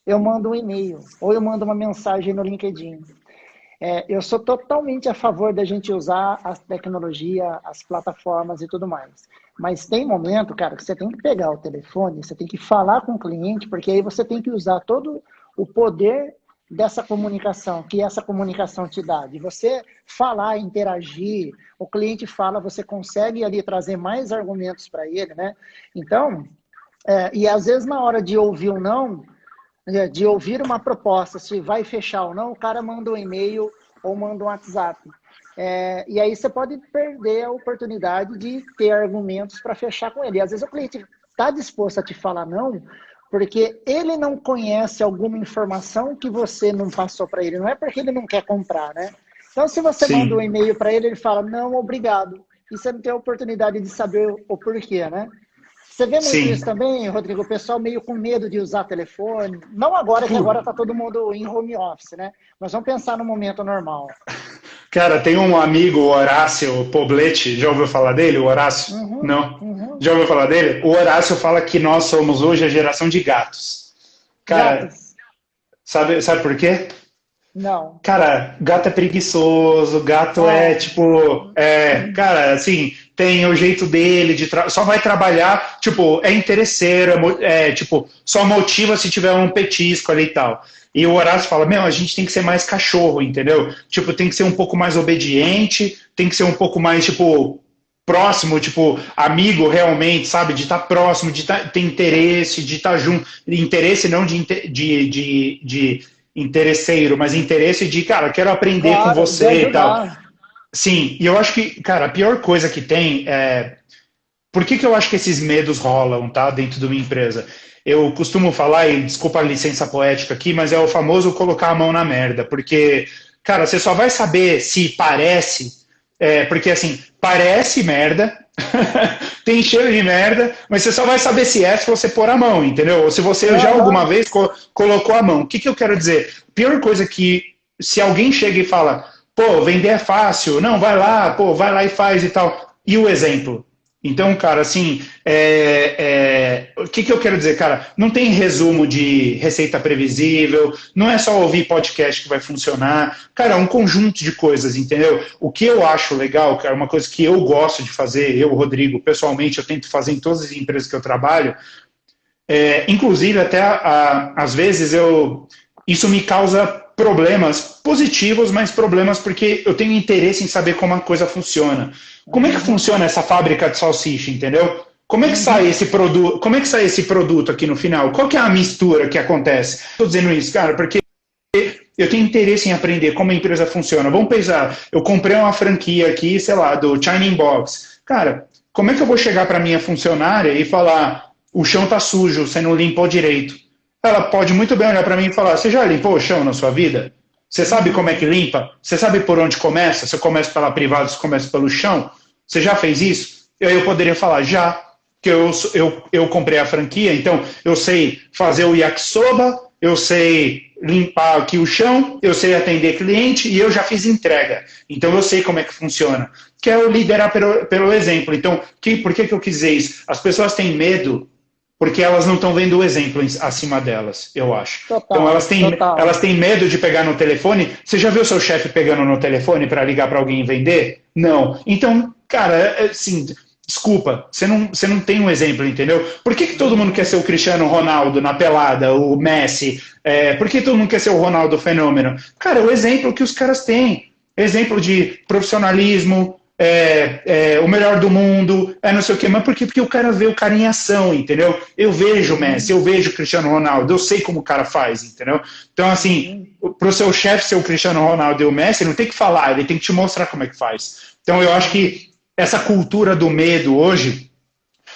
eu mando um e-mail ou eu mando uma mensagem no LinkedIn. Eu sou totalmente a favor da gente usar a tecnologia, as plataformas e tudo mais. Mas tem momento, cara, que você tem que pegar o telefone, você tem que falar com o cliente, porque aí você tem que usar todo o poder dessa comunicação, que essa comunicação te dá. De você falar, interagir, o cliente fala, você consegue ali trazer mais argumentos para ele, né? Então, e às vezes na hora de ouvir ou não, de ouvir uma proposta, se vai fechar ou não, o cara manda um e-mail ou manda um WhatsApp. E aí você pode perder a oportunidade de ter argumentos para fechar com ele. E às vezes o cliente está disposto a te falar não, porque ele não conhece alguma informação que você não passou para ele. Não é porque ele não quer comprar, né? Então, se você manda um e-mail para ele, ele fala, não, obrigado. E você não tem a oportunidade de saber o porquê, né? Você vê muito isso também, Rodrigo? O pessoal meio com medo de usar telefone. Não agora, que agora está todo mundo em home office, né? Mas vamos pensar no momento normal. Cara, tem um amigo, o Horácio Pobletti, já ouviu falar dele, o Horácio? Não? Já ouviu falar dele? O Horácio fala que nós somos hoje a geração de gatos. Cara, gatos. Sabe por quê? Não. Cara, gato é preguiçoso, gato cara, assim, tem o jeito dele só vai trabalhar, tipo, é interesseiro, tipo, só motiva se tiver um petisco ali e tal. E o Horácio fala, a gente tem que ser mais cachorro, entendeu? Tipo, tem que ser um pouco mais obediente, tem que ser um pouco mais, tipo, próximo, tipo, amigo realmente, sabe? De estar próximo, de ter interesse, de estar junto. Interesse não de interesseiro, mas interesse de, cara, quero aprender com você e tal. Sim, e eu acho que, cara, a pior coisa que tem é... Por que eu acho que esses medos rolam, tá, dentro de uma empresa? Eu costumo falar, e desculpa a licença poética aqui, mas é o famoso colocar a mão na merda, porque, cara, você só vai saber se parece, porque assim, parece merda, tem cheiro de merda, mas você só vai saber se você pôr a mão, entendeu? Ou se você já alguma vez colocou a mão. O que eu quero dizer? Pior coisa que, se alguém chega e fala, pô, vender é fácil, não, vai lá, pô, vai lá e faz e tal. E o exemplo? Então, cara, assim, o que eu quero dizer, cara? Não tem resumo de receita previsível, não é só ouvir podcast que vai funcionar. Cara, é um conjunto de coisas, entendeu? O que eu acho legal, cara, uma coisa que eu gosto de fazer, eu, Rodrigo, pessoalmente, eu tento fazer em todas as empresas que eu trabalho, inclusive até, às vezes, isso me causa problemas positivos, mas problemas porque eu tenho interesse em saber como a coisa funciona. Como é que funciona essa fábrica de salsicha, entendeu? Como é que sai esse produto? Como é que sai esse produto aqui no final? Qual que é a mistura que acontece? Estou dizendo isso, cara, porque eu tenho interesse em aprender como a empresa funciona. Vamos pensar, eu comprei uma franquia aqui, sei lá, do China Box. Cara, como é que eu vou chegar para minha funcionária e falar, o chão tá sujo, você não limpou direito? Ela pode muito bem olhar para mim e falar, você já limpou o chão na sua vida? Você sabe como é que limpa? Você sabe por onde começa? Você começa pela privada, você começa pelo chão? Você já fez isso? Eu poderia falar, já, que eu comprei a franquia, então eu sei fazer o yakisoba, eu sei limpar aqui o chão, eu sei atender cliente e eu já fiz entrega. Então eu sei como é que funciona. Que é eu liderar pelo exemplo. Então, por que eu quis dizer isso? As pessoas têm medo porque elas não estão vendo o exemplo acima delas, eu acho. Total, então elas têm medo de pegar no telefone. Você já viu seu chefe pegando no telefone para ligar para alguém e vender? Não. Então, cara, assim, desculpa, você não tem um exemplo, entendeu? Por que todo mundo quer ser o Cristiano Ronaldo na pelada, o Messi? Por que todo mundo quer ser o Ronaldo Fenômeno? Cara, o exemplo que os caras têm. Exemplo de profissionalismo, o melhor do mundo, não sei o quê. Mas por quê? Porque eu quero ver o cara em ação, entendeu? Eu vejo o Messi, eu vejo o Cristiano Ronaldo, eu sei como o cara faz, entendeu? Então, assim, pro seu chefe ser o Cristiano Ronaldo e o Messi, ele não tem que falar, ele tem que te mostrar como é que faz. Então, eu acho que essa cultura do medo hoje,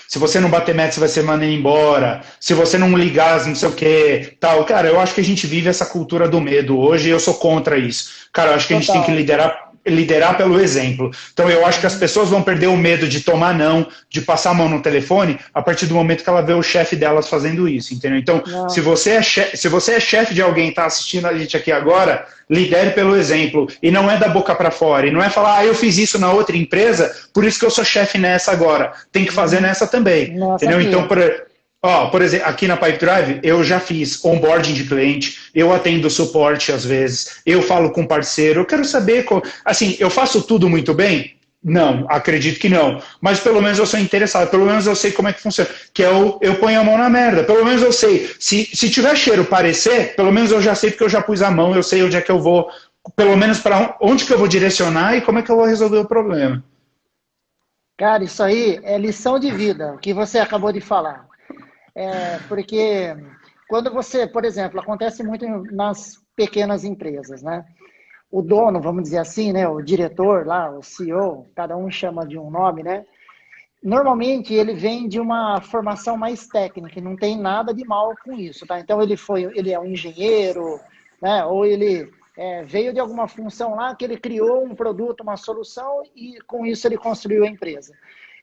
se você não bater meta, você vai ser mandado embora. Se você não ligar, não sei o que, tal. Cara, eu acho que a gente vive essa cultura do medo hoje e eu sou contra isso. Cara, eu acho que a gente tem que liderar pelo exemplo. Então, eu acho que as pessoas vão perder o medo de tomar não, de passar a mão no telefone, a partir do momento que ela vê o chefe delas fazendo isso, entendeu? Então, se você é chefe de alguém e está assistindo a gente aqui agora, lidere pelo exemplo. E não é da boca para fora. E não é falar, eu fiz isso na outra empresa, por isso que eu sou chefe nessa agora. Tem que fazer nessa também. Entendeu? Então, por exemplo, aqui na Pipedrive, eu já fiz onboarding de cliente, eu atendo suporte às vezes, eu falo com parceiro, eu quero saber, assim, eu faço tudo muito bem? Não, acredito que não. Mas pelo menos eu sou interessado, pelo menos eu sei como é que funciona. Que eu ponho a mão na merda, pelo menos eu sei. Se tiver cheiro parecer, pelo menos eu já sei porque eu já pus a mão, eu sei onde é que eu vou, pelo menos para onde que eu vou direcionar e como é que eu vou resolver o problema. Cara, isso aí é lição de vida, o que você acabou de falar. Porque quando você, por exemplo, acontece muito nas pequenas empresas, né? O dono, vamos dizer assim, né? O diretor lá, o CEO, cada um chama de um nome, né? Normalmente ele vem de uma formação mais técnica, e não tem nada de mal com isso, tá? Então ele é um engenheiro, né? Ou ele veio de alguma função lá que ele criou um produto, uma solução e com isso ele construiu a empresa.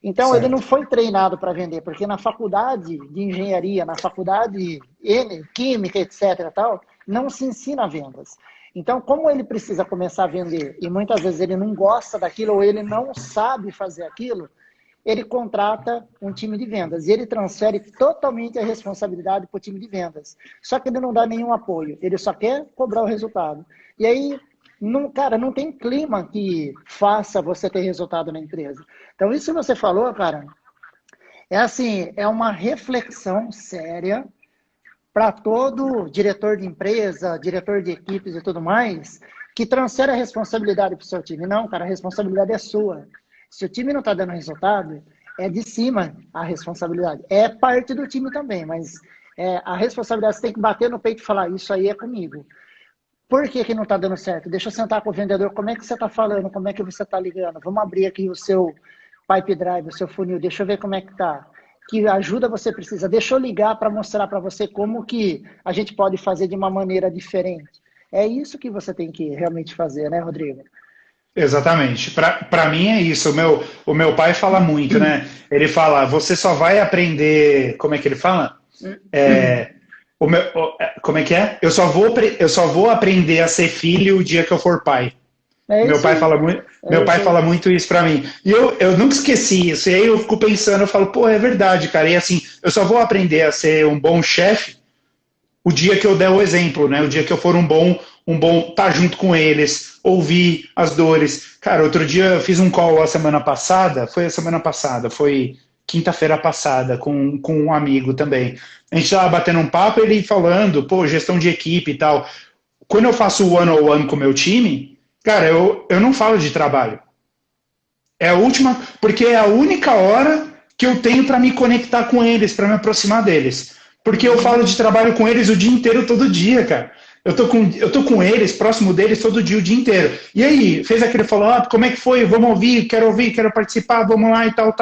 Então, ele não foi treinado para vender, porque na faculdade de engenharia, na faculdade química, etc., tal, não se ensina vendas. Então, como ele precisa começar a vender e muitas vezes ele não gosta daquilo ou ele não sabe fazer aquilo, ele contrata um time de vendas e ele transfere totalmente a responsabilidade para o time de vendas. Só que ele não dá nenhum apoio, ele só quer cobrar o resultado. E aí, cara, não tem clima que faça você ter resultado na empresa. Então, isso que você falou, cara, é uma reflexão séria para todo diretor de empresa, diretor de equipes e tudo mais, que transfere a responsabilidade para o seu time. Não, cara, a responsabilidade é sua. Se o time não está dando resultado, é de cima a responsabilidade. É parte do time também, mas a responsabilidade você tem que bater no peito e falar, isso aí é comigo. Por que não está dando certo? Deixa eu sentar com o vendedor, como é que você está falando, como é que você está ligando? Vamos abrir aqui o seu pipe drive, o seu funil, deixa eu ver como é que está. Que ajuda você precisa. Deixa eu ligar para mostrar para você como que a gente pode fazer de uma maneira diferente. É isso que você tem que realmente fazer, né, Rodrigo? Exatamente. Para mim é isso. O meu pai fala muito, né? Ele fala, você só vai aprender... Como é que ele fala? Como é que é? Eu só vou aprender a ser filho o dia que eu for pai. Meu pai fala muito isso pra mim. E eu nunca esqueci isso. E aí eu fico pensando, eu falo, pô, é verdade, cara. E assim, eu só vou aprender a ser um bom chefe o dia que eu der o exemplo, né? O dia que eu for um bom tá junto com eles, ouvir as dores. Cara, outro dia eu fiz um call a semana passada, foi quinta-feira passada, com um amigo também. A gente tava batendo um papo, ele falando, pô, gestão de equipe e tal. Quando eu faço o one-on-one com o meu time, cara, eu não falo de trabalho. É a última, porque é a única hora que eu tenho para me conectar com eles, para me aproximar deles. Porque eu falo de trabalho com eles o dia inteiro, todo dia, cara. Eu tô com eles, próximo deles, todo dia, o dia inteiro. E aí, fez aquele follow-up, como é que foi? Vamos ouvir, quero participar, vamos lá e tal.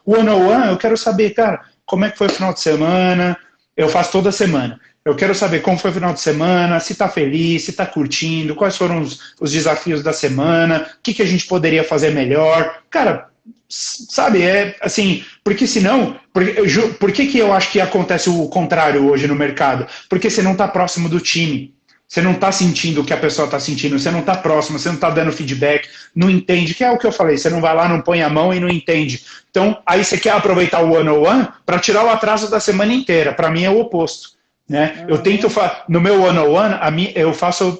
O one-on-one, eu quero saber, cara, como é que foi o final de semana? Eu faço toda semana. Eu quero saber como foi o final de semana, se tá feliz, se tá curtindo, quais foram os desafios da semana, o que a gente poderia fazer melhor. Cara, sabe, assim, porque senão, por que eu acho que acontece o contrário hoje no mercado? Porque você não tá próximo do time. Você não está sentindo o que a pessoa está sentindo, você não está próximo, você não está dando feedback, não entende, que é o que eu falei, você não vai lá, não põe a mão e não entende. Então, aí você quer aproveitar o one-on-one para tirar o atraso da semana inteira. Para mim é o oposto. Né? Eu tento, no meu one-on-one,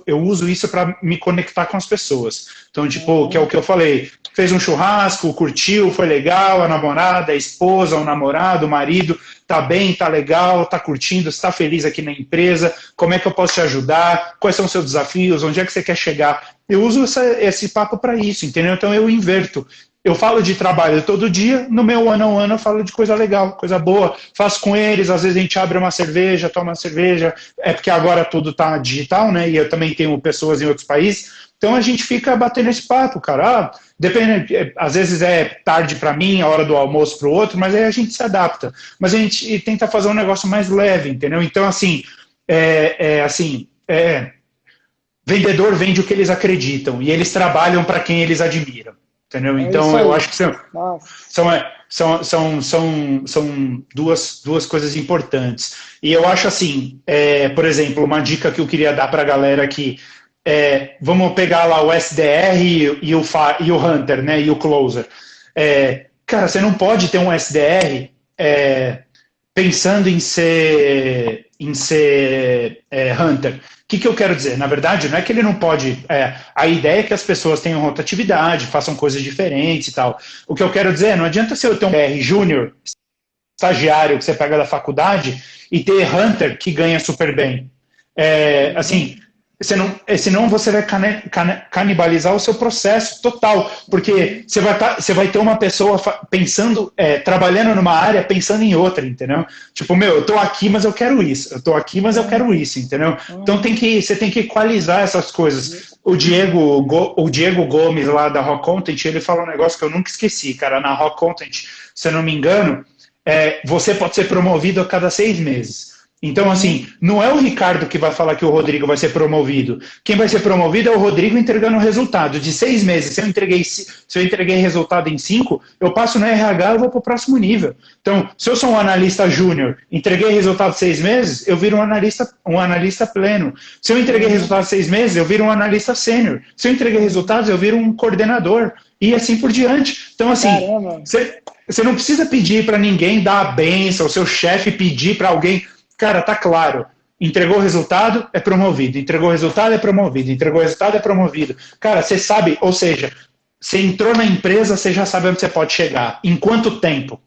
eu uso isso para me conectar com as pessoas. Então, tipo, que é o que eu falei, fez um churrasco, curtiu, foi legal, a namorada, a esposa, o namorado, o marido, tá bem, tá legal, tá curtindo, está feliz aqui na empresa, como é que eu posso te ajudar, quais são os seus desafios, onde é que você quer chegar? eu uso esse papo para isso, entendeu? Então eu inverto. Eu falo de trabalho todo dia, no meu one-on-one eu falo de coisa legal, coisa boa, faço com eles, às vezes a gente abre uma cerveja, toma uma cerveja, é porque agora tudo tá digital, né, e eu também tenho pessoas em outros países, então a gente fica batendo esse papo, cara, depende, às vezes é tarde para mim, a hora do almoço para o outro, mas aí a gente se adapta, mas a gente tenta fazer um negócio mais leve, entendeu? Então, assim, vendedor vende o que eles acreditam, e eles trabalham para quem eles admiram. Entendeu? Então, eu acho que são duas coisas importantes. E eu acho assim, por exemplo, uma dica que eu queria dar para a galera aqui, vamos pegar lá o SDR e o Hunter, né, e o Closer. Cara, você não pode ter um SDR pensando em ser Hunter. O que eu quero dizer? Na verdade, não é que ele não pode. A ideia é que as pessoas tenham rotatividade, façam coisas diferentes e tal. O que eu quero dizer, não adianta você ter um BR júnior, estagiário que você pega da faculdade, e ter Hunter que ganha super bem. Assim, senão você vai canibalizar o seu processo total, porque você vai ter uma pessoa pensando, trabalhando numa área, pensando em outra, entendeu? Tipo, eu tô aqui, mas eu quero isso, eu tô aqui, mas eu quero isso, entendeu? Então você tem que equalizar essas coisas. O Diego Gomes, lá da Rock Content, ele fala um negócio que eu nunca esqueci, cara, na Rock Content, se eu não me engano, você pode ser promovido a cada 6 meses. Então, assim, não é o Ricardo que vai falar que o Rodrigo vai ser promovido. Quem vai ser promovido é o Rodrigo entregando o resultado. De 6 meses, se eu entreguei resultado em 5, eu passo no RH e vou para o próximo nível. Então, se eu sou um analista júnior, entreguei resultado 6 meses, eu viro um analista pleno. Se eu entreguei resultado 6 meses, eu viro um analista sênior. Se eu entreguei resultados, eu viro um coordenador. E assim por diante. Então, assim, você não precisa pedir para ninguém dar a benção, o seu chefe pedir para alguém. Cara, tá claro. Entregou o resultado, é promovido. Entregou o resultado, é promovido. Entregou o resultado, é promovido. Cara, você sabe, ou seja, você entrou na empresa, você já sabe onde você pode chegar. Em quanto tempo?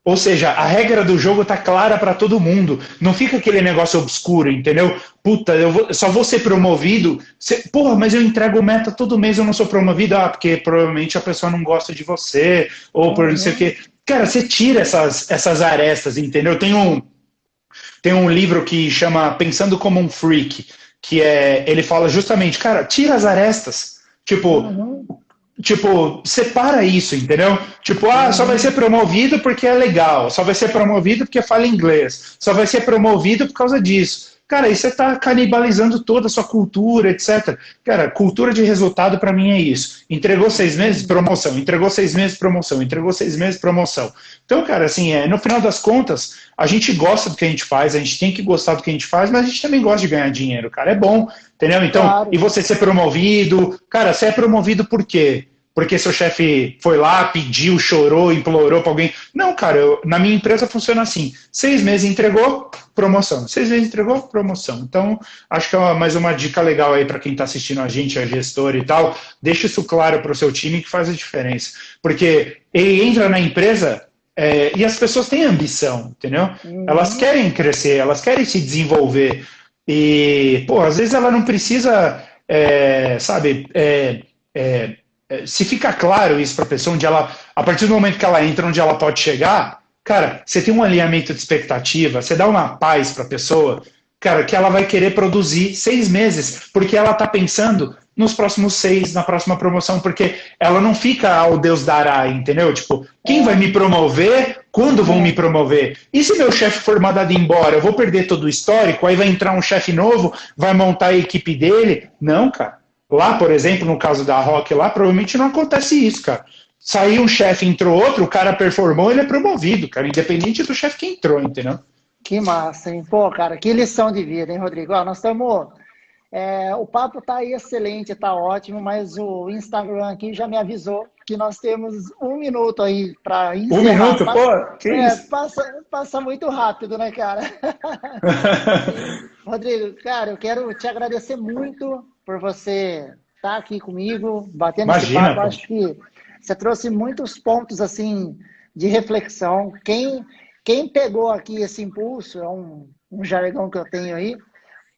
Ou seja, a regra do jogo tá clara para todo mundo. Não fica aquele negócio obscuro, entendeu? Puta, só vou ser promovido. Porra, mas eu entrego meta todo mês, eu não sou promovido. Porque provavelmente a pessoa não gosta de você, ou por não sei o quê. Cara, você tira essas arestas, entendeu? Tem um livro que chama Pensando como um Freak, que ele fala justamente, cara, tira as arestas. Tipo, separa isso, entendeu? Tipo, só vai ser promovido porque é legal, só vai ser promovido porque fala inglês, só vai ser promovido por causa disso. Cara, aí você está canibalizando toda a sua cultura, etc. Cara, cultura de resultado para mim é isso. Entregou 6 meses, promoção. Entregou 6 meses, promoção. Entregou 6 meses, promoção. Então, cara, assim, no final das contas, a gente gosta do que a gente faz, a gente tem que gostar do que a gente faz, mas a gente também gosta de ganhar dinheiro, cara. É bom, entendeu? Então, claro. E você ser promovido, cara, você é promovido por quê? Porque seu chefe foi lá, pediu, chorou, implorou para alguém. Não, cara, na minha empresa funciona assim. 6 meses entregou, promoção. 6 meses entregou, promoção. Então, acho que é mais uma dica legal aí para quem está assistindo a gente, a gestora e tal. Deixa isso claro para o seu time que faz a diferença. Porque ele entra na empresa e as pessoas têm ambição, entendeu? Elas querem crescer, elas querem se desenvolver. E, pô, às vezes ela não precisa, se fica claro isso para a pessoa, onde ela, a partir do momento que ela entra, onde ela pode chegar, cara, você tem um alinhamento de expectativa, você dá uma paz para a pessoa, cara, que ela vai querer produzir 6 meses, porque ela está pensando nos próximos 6, na próxima promoção, porque ela não fica ao Deus dará, entendeu? Tipo, quem vai me promover, quando vão me promover? E se meu chefe for mandado embora, eu vou perder todo o histórico, aí vai entrar um chefe novo, vai montar a equipe dele? Não, cara. Lá, por exemplo, no caso da Rock, lá provavelmente não acontece isso, cara. Saiu um chefe, entrou outro, o cara performou, ele é promovido, cara, independente do chefe que entrou, entendeu? Que massa, hein? Pô, cara, que lição de vida, hein, Rodrigo? Ó, nós estamos... o papo tá excelente, tá ótimo, mas o Instagram aqui já me avisou que nós temos 1 minuto aí para encerrar. 1 minuto? Pô, que isso? Passa muito rápido, né, cara? Rodrigo, cara, eu quero te agradecer muito por você estar aqui comigo, batendo esse papo. Pô. Acho que você trouxe muitos pontos, assim, de reflexão. Quem pegou aqui esse impulso, um jargão que eu tenho aí,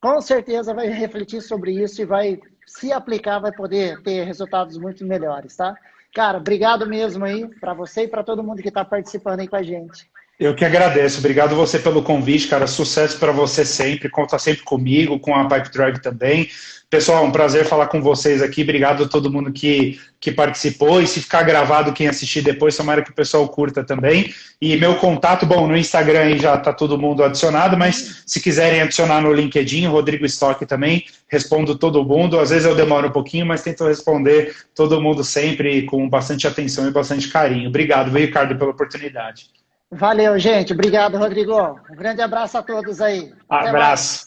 com certeza vai refletir sobre isso e vai se aplicar, vai poder ter resultados muito melhores, tá? Cara, obrigado mesmo aí para você e para todo mundo que está participando aí com a gente. Eu que agradeço. Obrigado você pelo convite, cara. Sucesso para você sempre. Conta sempre comigo, com a Pipe Drive também. Pessoal, um prazer falar com vocês aqui. Obrigado a todo mundo que participou. E se ficar gravado, quem assistir depois, tomara que o pessoal curta também. E meu contato, bom, no Instagram aí já está todo mundo adicionado, mas se quiserem adicionar no LinkedIn, Rodrigo Stock também, respondo todo mundo. Às vezes eu demoro um pouquinho, mas tento responder todo mundo sempre com bastante atenção e bastante carinho. Obrigado, Ricardo, pela oportunidade. Valeu, gente. Obrigado, Rodrigo. Um grande abraço a todos aí. Abraço.